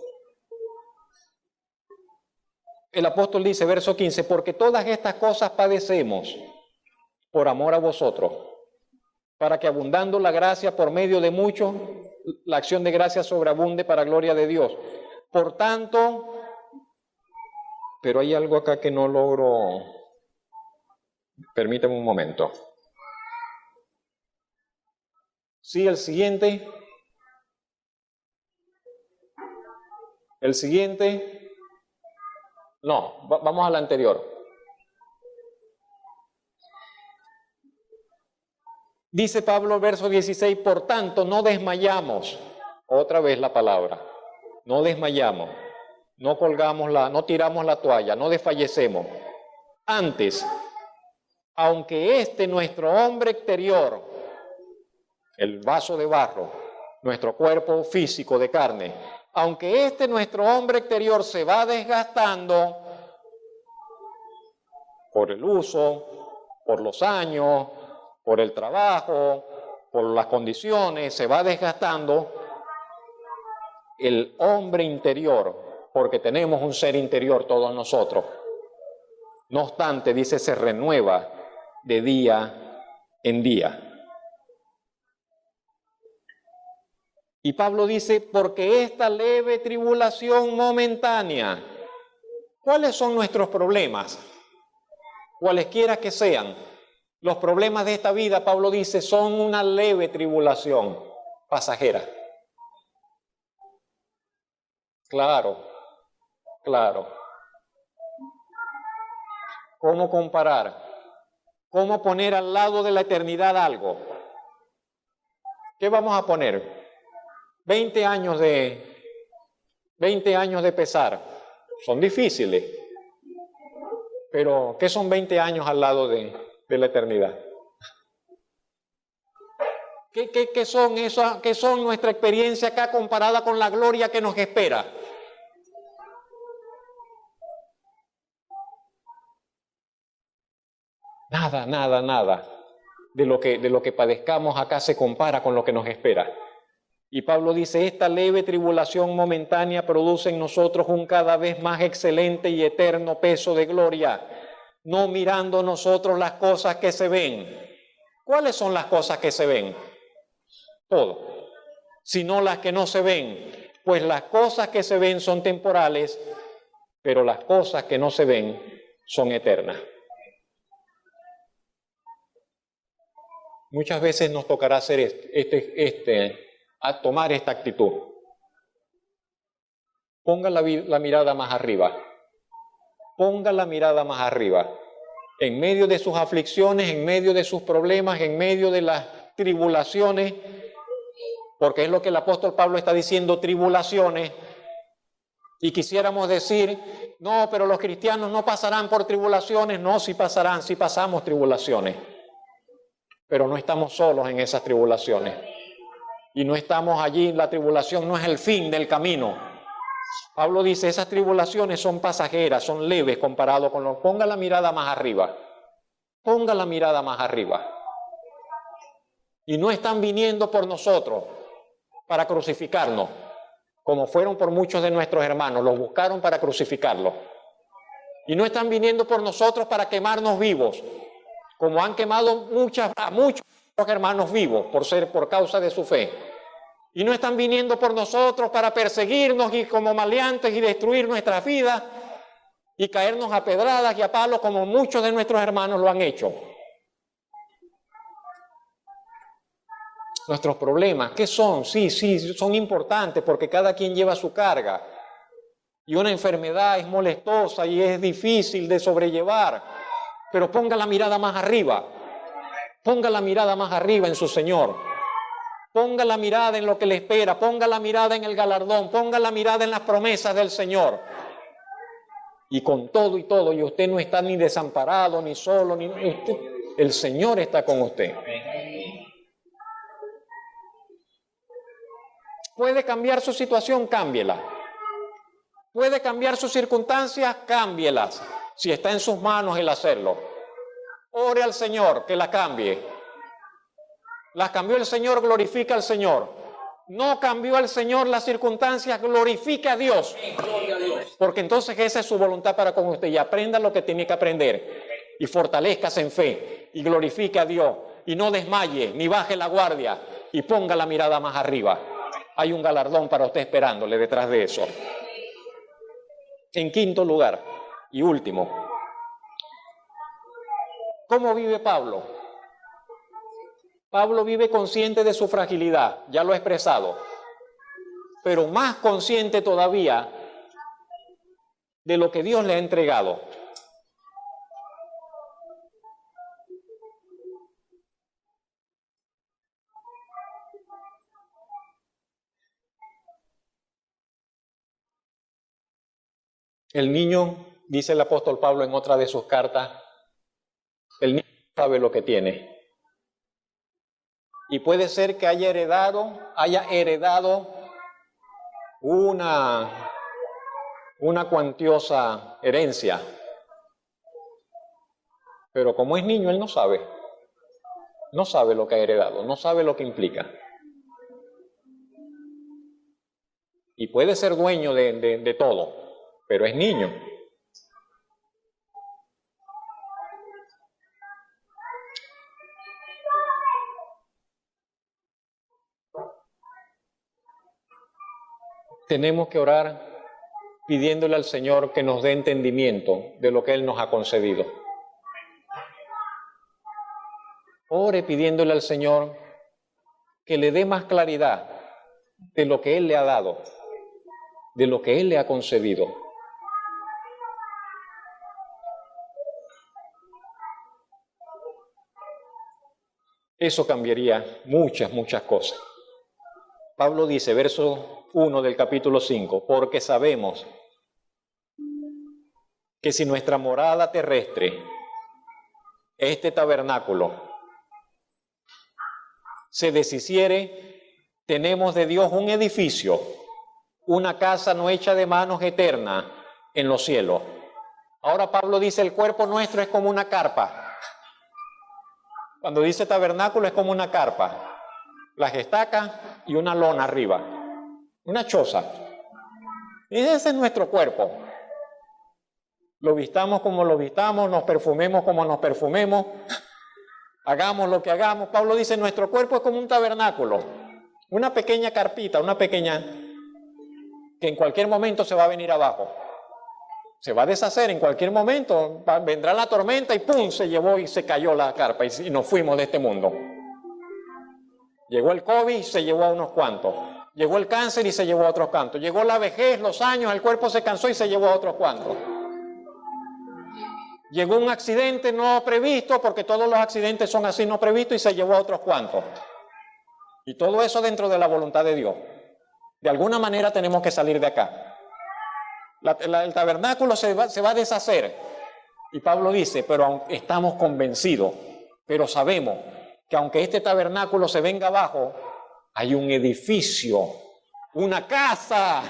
El apóstol dice, verso 15, porque todas estas cosas padecemos por amor a vosotros, para que abundando la gracia por medio de muchos, la acción de gracia sobreabunde para gloria de Dios. Por tanto, pero hay algo acá que no logro. Permíteme un momento. Sí, el siguiente. El siguiente. No, vamos al anterior. Dice Pablo, verso 16, por tanto, no desmayamos. Otra vez la palabra. No desmayamos. No colgamos no tiramos la toalla, no desfallecemos. Antes, aunque nuestro hombre exterior, el vaso de barro, nuestro cuerpo físico de carne, aunque nuestro hombre exterior se va desgastando por el uso, por los años, por el trabajo, por las condiciones, se va desgastando, el hombre interior, porque tenemos un ser interior todos nosotros, no obstante, dice, se renueva de día en día. Y Pablo dice, porque esta leve tribulación momentánea, ¿cuáles son nuestros problemas? Cualesquiera que sean, los problemas de esta vida, Pablo dice, son una leve tribulación pasajera. Claro. ¿Cómo comparar? ¿Cómo poner al lado de la eternidad algo? ¿Qué vamos a poner? 20 años de pesar. Son difíciles. Pero, ¿qué son 20 años al lado de la eternidad? ¿Qué son eso? ¿Qué son nuestra experiencia acá comparada con la gloria que nos espera? Nada. de lo que padezcamos acá se compara con lo que nos espera. Y Pablo dice, esta leve tribulación momentánea produce en nosotros un cada vez más excelente y eterno peso de gloria, no mirando nosotros las cosas que se ven. ¿Cuáles son las cosas que se ven? Todo. Sino las que no se ven. Pues las cosas que se ven son temporales, pero las cosas que no se ven son eternas. Muchas veces nos tocará hacer a tomar esta actitud. Ponga la mirada más arriba. Ponga la mirada más arriba. En medio de sus aflicciones, en medio de sus problemas, en medio de las tribulaciones, porque es lo que el apóstol Pablo está diciendo, tribulaciones, y quisiéramos decir, no, pero los cristianos no pasarán por tribulaciones. No, sí pasarán, sí pasamos tribulaciones, pero no estamos solos en esas tribulaciones. Y no estamos allí, la tribulación no es el fin del camino. Pablo dice, esas tribulaciones son pasajeras, son leves comparado con los... Ponga la mirada más arriba. Ponga la mirada más arriba. Y no están viniendo por nosotros para crucificarnos, como fueron por muchos de nuestros hermanos, los buscaron para crucificarlos. Y no están viniendo por nosotros para quemarnos vivos, como han quemado a muchos hermanos vivos por causa de su fe. Y no están viniendo por nosotros para perseguirnos y como maleantes y destruir nuestras vidas y caernos a pedradas y a palos como muchos de nuestros hermanos lo han hecho. Nuestros problemas, ¿qué son? Sí, son importantes porque cada quien lleva su carga. Y una enfermedad es molestosa y es difícil de sobrellevar. Pero ponga la mirada más arriba. Ponga la mirada más arriba en su Señor. Ponga la mirada en lo que le espera. Ponga la mirada en el galardón. Ponga la mirada en las promesas del Señor. Y con todo y todo, y usted no está ni desamparado, ni solo, el Señor está con usted. Puede cambiar su situación, cámbiela. Puede cambiar sus circunstancias, cámbielas. Si está en sus manos el hacerlo. Ore al Señor que la cambie. Las cambió el Señor, glorifica al Señor. No cambió al Señor las circunstancias, glorifica a Dios. Porque entonces esa es su voluntad para con usted. Y aprenda lo que tiene que aprender. Y fortalézcase en fe. Y glorifique a Dios. Y no desmaye, ni baje la guardia. Y ponga la mirada más arriba. Hay un galardón para usted esperándole detrás de eso. En quinto lugar y último, ¿cómo vive Pablo? Pablo vive consciente de su fragilidad, ya lo he expresado, pero más consciente todavía de lo que Dios le ha entregado. El niño, dice el apóstol Pablo en otra de sus cartas, el niño sabe lo que tiene. Y puede ser que haya heredado una cuantiosa herencia. Pero como es niño, él no sabe lo que ha heredado, no sabe lo que implica. Y puede ser dueño de todo, pero es niño. Tenemos que orar pidiéndole al Señor que nos dé entendimiento de lo que Él nos ha concedido. Ore pidiéndole al Señor que le dé más claridad de lo que Él le ha dado, de lo que Él le ha concedido. Eso cambiaría muchas cosas. Pablo dice, verso 1 del capítulo 5, porque sabemos que si nuestra morada terrestre, este tabernáculo, se deshiciere, tenemos de Dios un edificio, una casa no hecha de manos eterna en los cielos. Ahora Pablo dice, el cuerpo nuestro es como una carpa. Cuando dice tabernáculo es como una carpa, las estacas y una lona arriba, una choza. Y ese es nuestro cuerpo. Lo vistamos como lo vistamos, nos perfumemos como nos perfumemos, hagamos lo que hagamos. Pablo dice, nuestro cuerpo es como un tabernáculo, una pequeña carpita, una pequeña que en cualquier momento se va a venir abajo. Se va a deshacer en cualquier momento, vendrá la tormenta y ¡pum! Se llevó y se cayó la carpa y nos fuimos de este mundo. Llegó el COVID y se llevó a unos cuantos. Llegó el cáncer y se llevó a otros cuantos. Llegó la vejez, los años, el cuerpo se cansó y se llevó a otros cuantos. Llegó un accidente no previsto, porque todos los accidentes son así no previstos, y se llevó a otros cuantos. Y todo eso dentro de la voluntad de Dios. De alguna manera tenemos que salir de acá. El tabernáculo se va a deshacer. Y Pablo dice, pero estamos convencidos, pero sabemos que aunque este tabernáculo se venga abajo, hay un edificio, una casa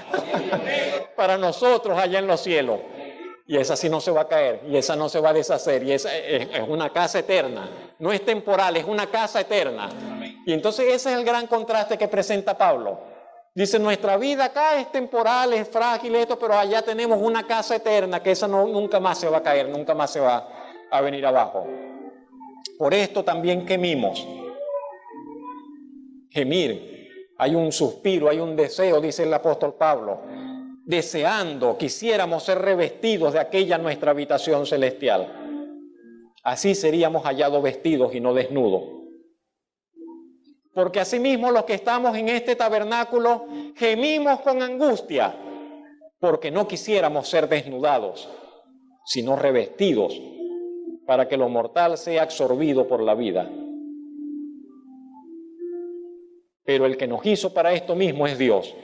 para nosotros allá en los cielos. Y esa sí no se va a caer, y esa no se va a deshacer, y esa es una casa eterna. No es temporal, es una casa eterna. Y entonces ese es el gran contraste que presenta Pablo. Dice, nuestra vida acá es temporal, es frágil esto, pero allá tenemos una casa eterna, que esa nunca más se va a caer, nunca más se va a venir abajo. Por esto también gemimos. Gemir. Hay un suspiro, hay un deseo, dice el apóstol Pablo. Deseando, quisiéramos ser revestidos de aquella nuestra habitación celestial. Así seríamos hallados vestidos y no desnudos. Porque asimismo los que estamos en este tabernáculo gemimos con angustia, porque no quisiéramos ser desnudados, sino revestidos, para que lo mortal sea absorbido por la vida. Pero el que nos hizo para esto mismo es Dios.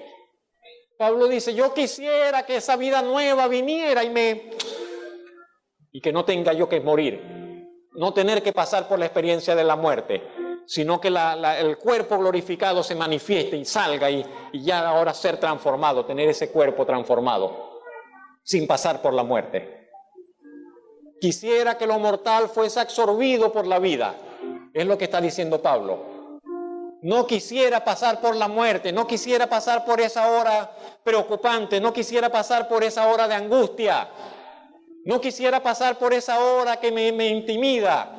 Pablo dice, yo quisiera que esa vida nueva viniera y que no tenga yo que morir, no tener que pasar por la experiencia de la muerte, sino que el cuerpo glorificado se manifieste y salga y ya ahora ser transformado, tener ese cuerpo transformado, sin pasar por la muerte. Quisiera que lo mortal fuese absorbido por la vida, es lo que está diciendo Pablo. No quisiera pasar por la muerte, no quisiera pasar por esa hora preocupante, no quisiera pasar por esa hora de angustia, no quisiera pasar por esa hora que me intimida.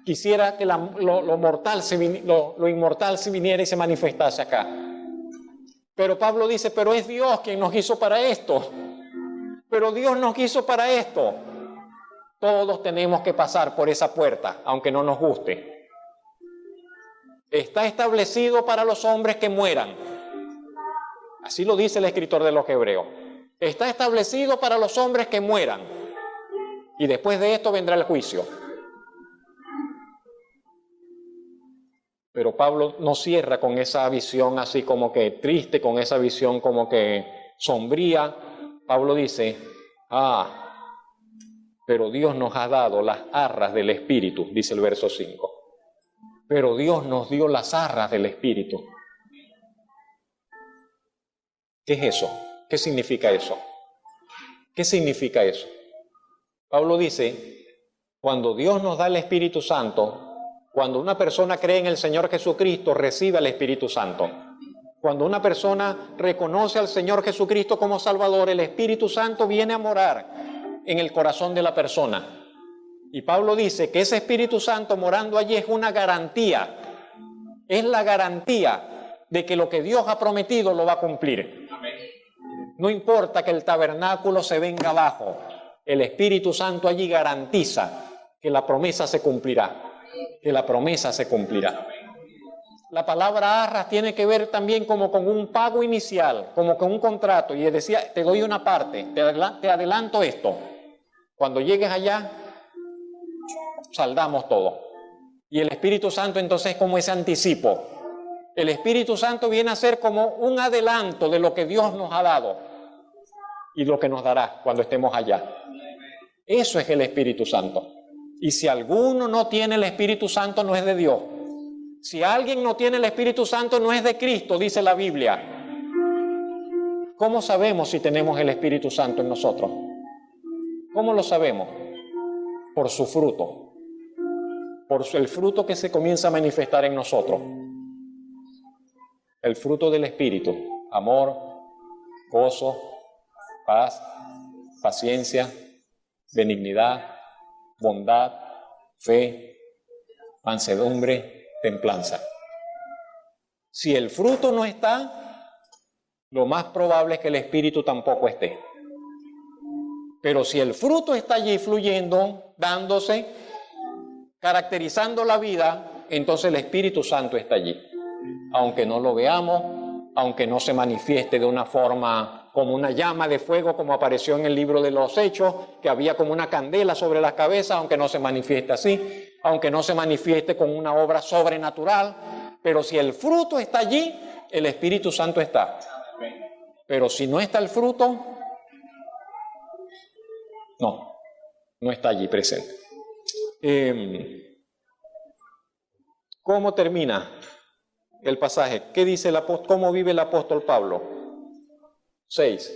Quisiera que lo inmortal se viniera y se manifestase acá. Pero Pablo dice, pero es Dios quien nos hizo para esto. Pero Dios nos hizo para esto. Todos tenemos que pasar por esa puerta, aunque no nos guste. Está establecido para los hombres que mueran. Así lo dice el escritor de los Hebreos. Está establecido para los hombres que mueran. Y después de esto vendrá el juicio. Pero Pablo no cierra con esa visión así como que triste, con esa visión como que sombría. Pablo dice, pero Dios nos ha dado las arras del Espíritu, dice el verso 5. Pero Dios nos dio las arras del Espíritu. ¿Qué es eso? ¿Qué significa eso? ¿Qué significa eso? Pablo dice, cuando Dios nos da el Espíritu Santo, cuando una persona cree en el Señor Jesucristo, recibe el Espíritu Santo. Cuando una persona reconoce al Señor Jesucristo como Salvador, el Espíritu Santo viene a morar en el corazón de la persona. Y Pablo dice que ese Espíritu Santo morando allí es una garantía. Es la garantía de que lo que Dios ha prometido lo va a cumplir. No importa que el tabernáculo se venga abajo, el Espíritu Santo allí garantiza que la promesa se cumplirá. Que la promesa se cumplirá. La palabra arras tiene que ver también como con un pago inicial, como con un contrato. Y decía, te doy una parte, te adelanto esto. Cuando llegues allá, saldamos todo. Y el Espíritu Santo entonces es como ese anticipo. El Espíritu Santo viene a ser como un adelanto de lo que Dios nos ha dado y lo que nos dará cuando estemos allá. Eso es el Espíritu Santo. Y si alguno no tiene el Espíritu Santo, no es de Dios. Si alguien no tiene el Espíritu Santo, no es de Cristo, dice la Biblia. ¿Cómo sabemos si tenemos el Espíritu Santo en nosotros? ¿Cómo lo sabemos? Por su fruto. por el fruto que se comienza a manifestar en nosotros. El fruto del Espíritu: amor, gozo, paz, paciencia, benignidad, bondad, fe, mansedumbre, templanza. Si el fruto no está, lo más probable es que el Espíritu tampoco esté. Pero si el fruto está allí fluyendo, dándose, caracterizando la vida, entonces el Espíritu Santo está allí. Aunque no lo veamos, aunque no se manifieste de una forma como una llama de fuego, como apareció en el libro de los Hechos, que había como una candela sobre las cabezas, aunque no se manifieste así, aunque no se manifieste con una obra sobrenatural, pero si el fruto está allí, el Espíritu Santo está. Pero si no está el fruto, no está allí presente. ¿Cómo termina el pasaje? ¿Qué dice el apóstol? ¿Cómo vive el apóstol Pablo? 6.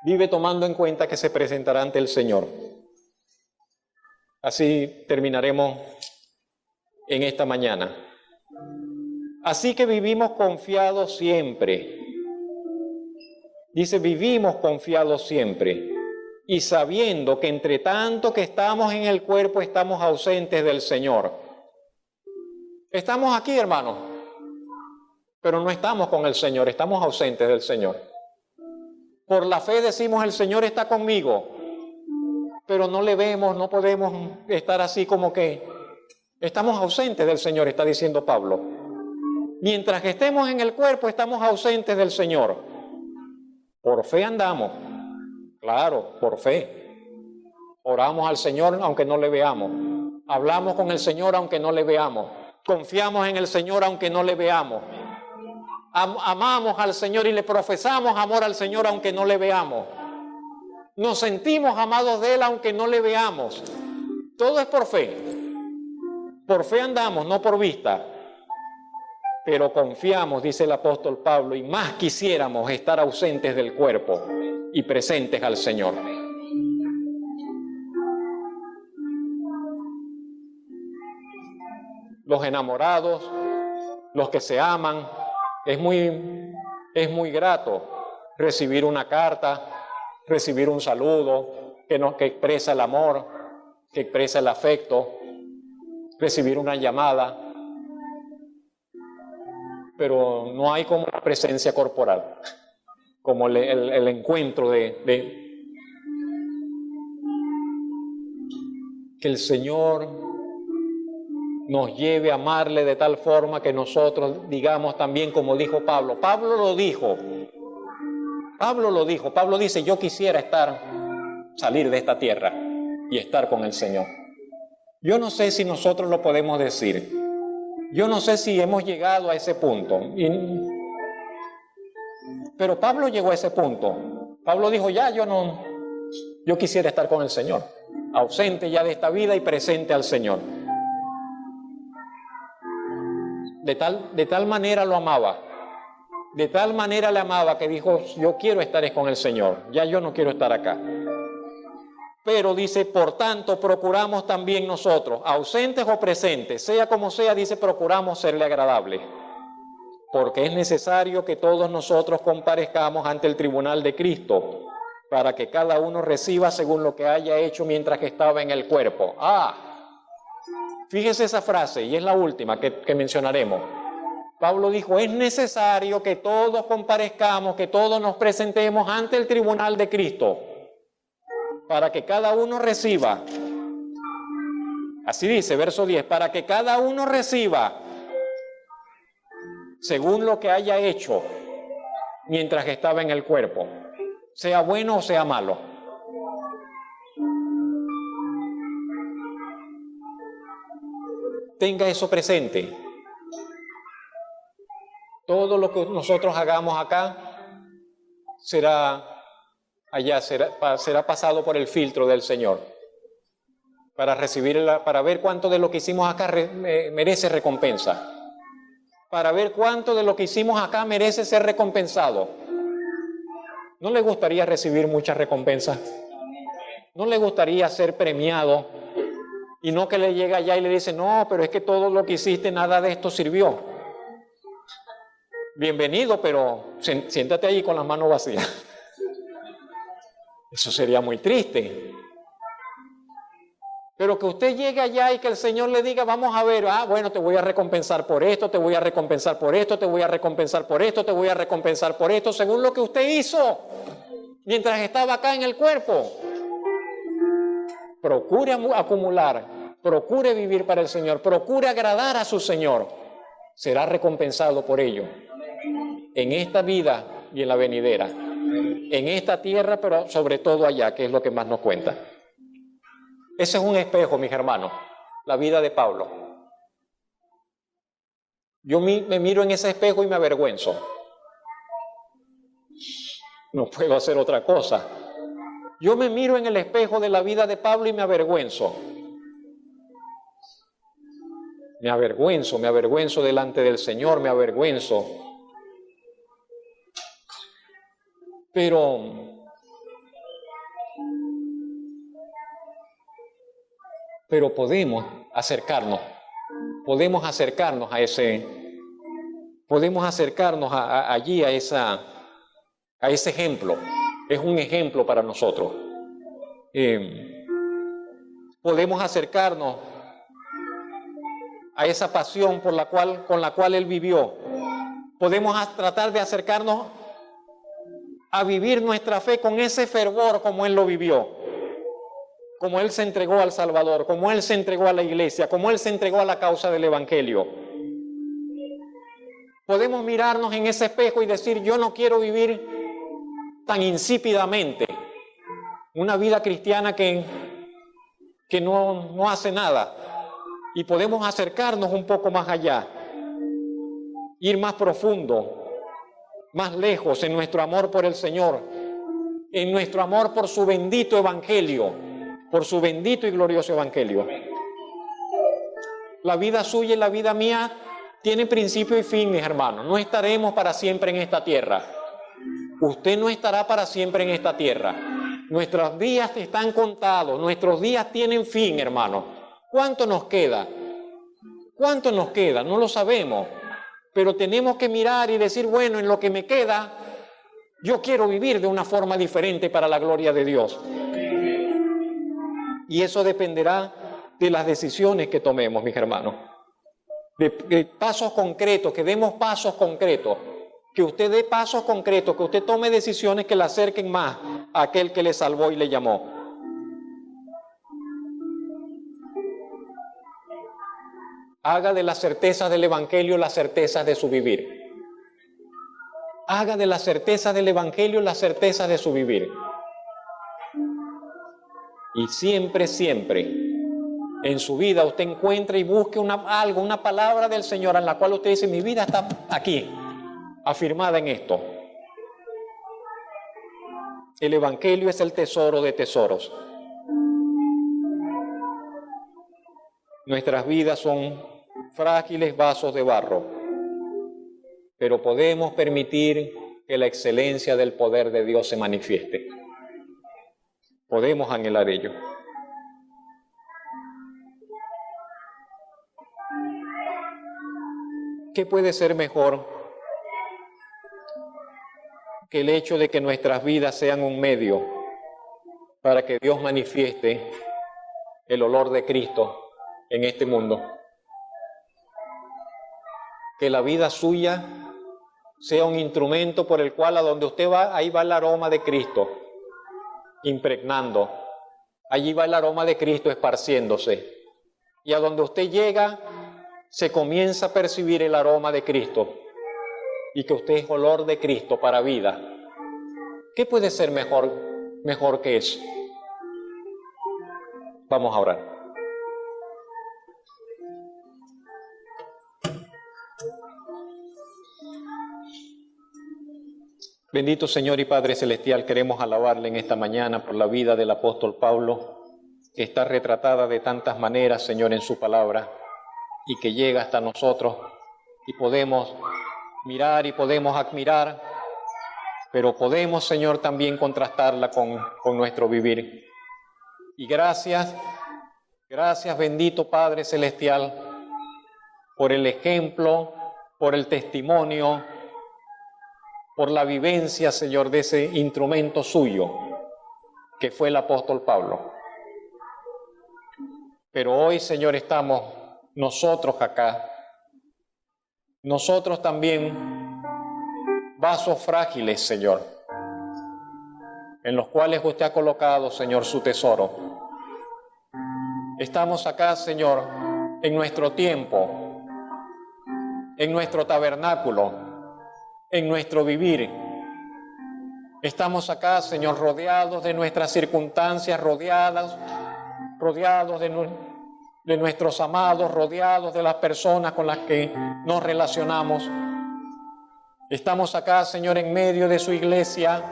Vive tomando en cuenta que se presentará ante el Señor. Así terminaremos en esta mañana. Así que vivimos confiados siempre. Dice, vivimos confiados siempre. Y sabiendo que entre tanto que estamos en el cuerpo, estamos ausentes del Señor. Estamos aquí, hermanos, pero no estamos con el Señor, estamos ausentes del Señor. Por la fe decimos, el Señor está conmigo, pero no le vemos, no podemos estar así como que estamos ausentes del Señor, está diciendo Pablo. Mientras que estemos en el cuerpo, estamos ausentes del Señor. Por fe andamos, claro, por fe. Oramos al Señor aunque no le veamos. Hablamos con el Señor aunque no le veamos. Confiamos en el Señor aunque no le veamos. Amamos al Señor y le profesamos amor al Señor aunque no le veamos. Nos sentimos amados de Él aunque no le veamos. Todo es por fe. Por fe andamos, no por vista. Pero confiamos, dice el apóstol Pablo, y más quisiéramos estar ausentes del cuerpo y presentes al Señor. Los enamorados, los que se aman, es muy grato recibir una carta, recibir un saludo que expresa el amor, que expresa el afecto, recibir una llamada, pero no hay como una presencia corporal, como el encuentro de que el Señor nos lleve a amarle de tal forma que nosotros digamos también como dijo Pablo. Pablo lo dijo. Pablo dice, yo quisiera salir de esta tierra y estar con el Señor. Yo no sé si nosotros lo podemos decir. Yo no sé si hemos llegado a ese punto. Pero Pablo llegó a ese punto. Pablo dijo, yo quisiera estar con el Señor. Ausente ya de esta vida y presente al Señor. De tal manera lo amaba. De tal manera le amaba que dijo, yo quiero estar con el Señor. Ya yo no quiero estar acá. Pero dice, por tanto, procuramos también nosotros, ausentes o presentes, sea como sea, dice, procuramos serle agradables. Porque es necesario que todos nosotros comparezcamos ante el tribunal de Cristo, para que cada uno reciba según lo que haya hecho mientras que estaba en el cuerpo. Fíjese esa frase, y es la última que mencionaremos. Pablo dijo, es necesario que todos comparezcamos, que todos nos presentemos ante el tribunal de Cristo, para que cada uno reciba, así dice, verso 10, para que cada uno reciba según lo que haya hecho mientras que estaba en el cuerpo, sea bueno o sea malo. Tenga eso presente. Todo lo que nosotros hagamos acá será pasado por el filtro del Señor para ver cuánto de lo que hicimos acá merece recompensa, para ver cuánto de lo que hicimos acá merece ser recompensado. ¿No le gustaría recibir muchas recompensas? ¿No le gustaría ser premiado Y no que le llega allá y le dice, no, pero es que todo lo que hiciste, nada de esto sirvió. Bienvenido, pero siéntate allí con las manos vacías. Eso sería muy triste. Pero que usted llegue allá y que el Señor le diga, vamos a ver, bueno, te voy a recompensar por esto, te voy a recompensar por esto, te voy a recompensar por esto, te voy a recompensar por esto, según lo que usted hizo mientras estaba acá en el cuerpo. Procure acumular, procure vivir para el Señor, procure agradar a su Señor. Será recompensado por ello. En esta vida y en la venidera. En esta tierra, pero sobre todo allá, que es lo que más nos cuenta. Ese es un espejo, mis hermanos, la vida de Pablo. Yo me miro en ese espejo y me avergüenzo. No puedo hacer otra cosa. Yo me miro en el espejo de la vida de Pablo y me avergüenzo. Me avergüenzo delante del Señor, me avergüenzo. Pero podemos acercarnos allí a ese ejemplo. Es un ejemplo para nosotros. Podemos acercarnos a esa pasión con la cual él vivió. Podemos tratar de acercarnos a vivir nuestra fe con ese fervor como él lo vivió. Como él se entregó al Salvador, como él se entregó a la iglesia, como él se entregó a la causa del Evangelio. Podemos mirarnos en ese espejo y decir, yo no quiero vivir tan insípidamente una vida cristiana que no hace nada. Y podemos acercarnos un poco más allá, ir más profundo, más lejos en nuestro amor por el Señor, en nuestro amor por su bendito Evangelio, por su bendito y glorioso Evangelio. La vida suya y la vida mía tiene principio y fin, mis hermanos. No estaremos para siempre en esta tierra. Usted no estará para siempre en esta tierra. Nuestros días están contados, nuestros días tienen fin, hermanos. ¿Cuánto nos queda? ¿Cuánto nos queda? No lo sabemos. Pero tenemos que mirar y decir, bueno, en lo que me queda, yo quiero vivir de una forma diferente para la gloria de Dios. Y eso dependerá de las decisiones que tomemos, mis hermanos. De pasos concretos, que demos pasos concretos. Que usted dé pasos concretos, que usted tome decisiones que le acerquen más a aquel que le salvó y le llamó. Haga de las certezas del Evangelio las certezas de su vivir. Haga de las certezas del Evangelio las certezas de su vivir. Y siempre, siempre, en su vida usted encuentre y busque una palabra del Señor en la cual usted dice, mi vida está aquí, afirmada en esto. El Evangelio es el tesoro de tesoros. Nuestras vidas son frágiles vasos de barro, pero podemos permitir que la excelencia del poder de Dios se manifieste. Podemos anhelar ello. ¿Qué puede ser mejor que el hecho de que nuestras vidas sean un medio para que Dios manifieste el olor de Cristo en este mundo? Que la vida suya sea un instrumento por el cual a donde usted va, ahí va el aroma de Cristo impregnando. Allí va el aroma de Cristo esparciéndose. Y a donde usted llega, se comienza a percibir el aroma de Cristo. Y que usted es olor de Cristo para vida. ¿Qué puede ser mejor que eso? Vamos a orar. Bendito Señor y Padre Celestial, queremos alabarle en esta mañana por la vida del apóstol Pablo, que está retratada de tantas maneras, Señor, en su palabra, y que llega hasta nosotros, y podemos mirar y podemos admirar, pero podemos, Señor, también contrastarla con nuestro vivir. Y gracias Gracias, bendito Padre Celestial, por el ejemplo, por el testimonio, por la vivencia, Señor, de ese instrumento suyo, que fue el apóstol Pablo. Pero hoy, Señor, estamos nosotros acá, nosotros también, vasos frágiles, Señor, en los cuales usted ha colocado, Señor, su tesoro. Estamos acá, Señor, en nuestro tiempo, en nuestro tabernáculo, en nuestro vivir. Estamos acá, Señor, rodeados de nuestras circunstancias, rodeados de nuestros amados, rodeados de las personas con las que nos relacionamos. Estamos acá, Señor, en medio de su iglesia,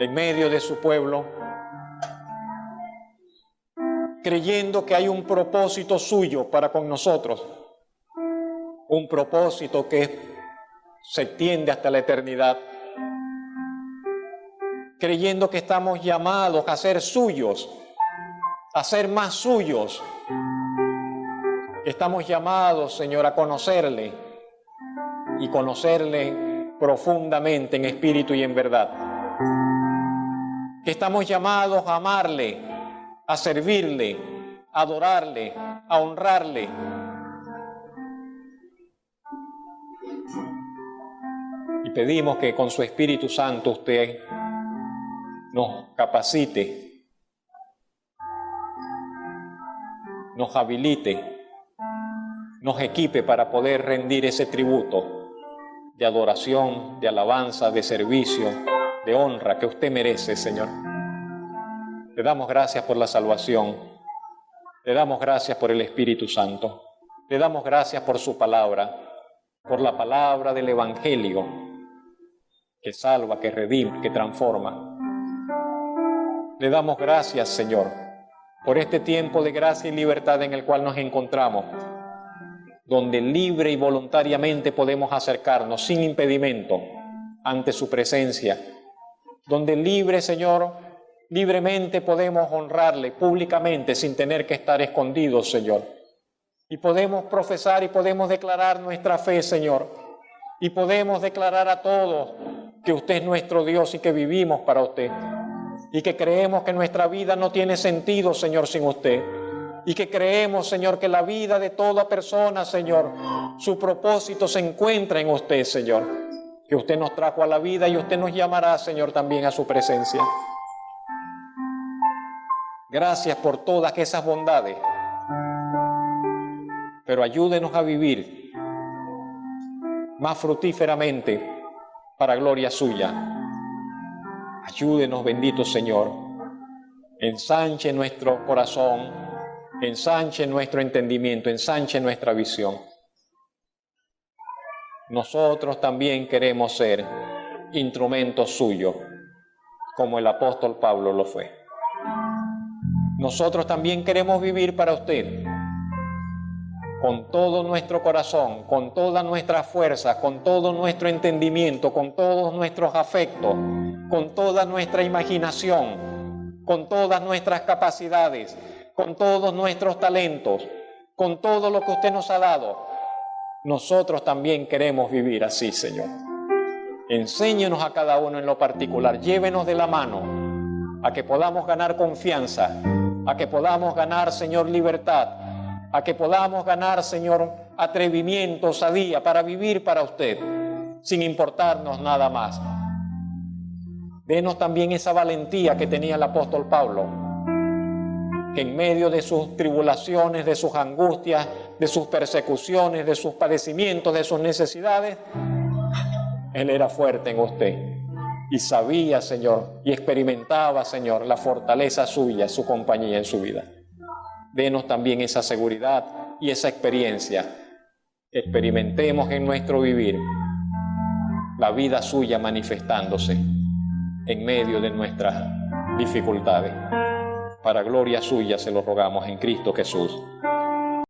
en medio de su pueblo, creyendo que hay un propósito suyo para con nosotros, un propósito que se extiende hasta la eternidad, creyendo que estamos llamados a ser suyos, a ser más suyos. Estamos llamados, Señor, a conocerle y conocerle profundamente en espíritu y en verdad. Que estamos llamados a amarle, a servirle, a adorarle, a honrarle. Y pedimos que con su Espíritu Santo usted nos capacite, nos habilite, nos equipe para poder rendir ese tributo de adoración, de alabanza, de servicio, de honra que usted merece, Señor. Le damos gracias por la salvación, le damos gracias por el Espíritu Santo, le damos gracias por su palabra, por la palabra del Evangelio que salva, que redime, que transforma. Le damos gracias, Señor, por este tiempo de gracia y libertad en el cual nos encontramos, donde libre y voluntariamente podemos acercarnos sin impedimento ante su presencia, donde libre, Señor, libremente podemos honrarle públicamente sin tener que estar escondidos, Señor. Y podemos profesar y podemos declarar nuestra fe, Señor. Y podemos declarar a todos que usted es nuestro Dios y que vivimos para usted. Y que creemos que nuestra vida no tiene sentido, Señor, sin usted. Y que creemos, Señor, que la vida de toda persona, Señor, su propósito se encuentra en usted, Señor. Que usted nos trajo a la vida y usted nos llamará, Señor, también a su presencia. Gracias por todas esas bondades. Pero ayúdenos a vivir más fructíferamente para gloria suya. Ayúdenos, bendito Señor. Ensanche nuestro corazón, ensanche nuestro entendimiento, ensanche nuestra visión. Nosotros también queremos ser instrumentos suyos, como el apóstol Pablo lo fue. Nosotros también queremos vivir para usted, con todo nuestro corazón, con todas nuestras fuerzas, con todo nuestro entendimiento, con todos nuestros afectos, con toda nuestra imaginación, con todas nuestras capacidades, con todos nuestros talentos, con todo lo que usted nos ha dado. Nosotros también queremos vivir así, Señor. Enséñenos a cada uno en lo particular, llévenos de la mano a que podamos ganar confianza, a que podamos ganar, Señor, libertad, a que podamos ganar, Señor, atrevimiento, osadía para vivir para usted, sin importarnos nada más. Denos también esa valentía que tenía el apóstol Pablo, que en medio de sus tribulaciones, de sus angustias, de sus persecuciones, de sus padecimientos, de sus necesidades, él era fuerte en usted y sabía, Señor, y experimentaba, Señor, la fortaleza suya, su compañía en su vida. Denos también esa seguridad y esa experiencia. Experimentemos en nuestro vivir la vida suya manifestándose en medio de nuestras dificultades. Para gloria suya se lo rogamos en Cristo Jesús.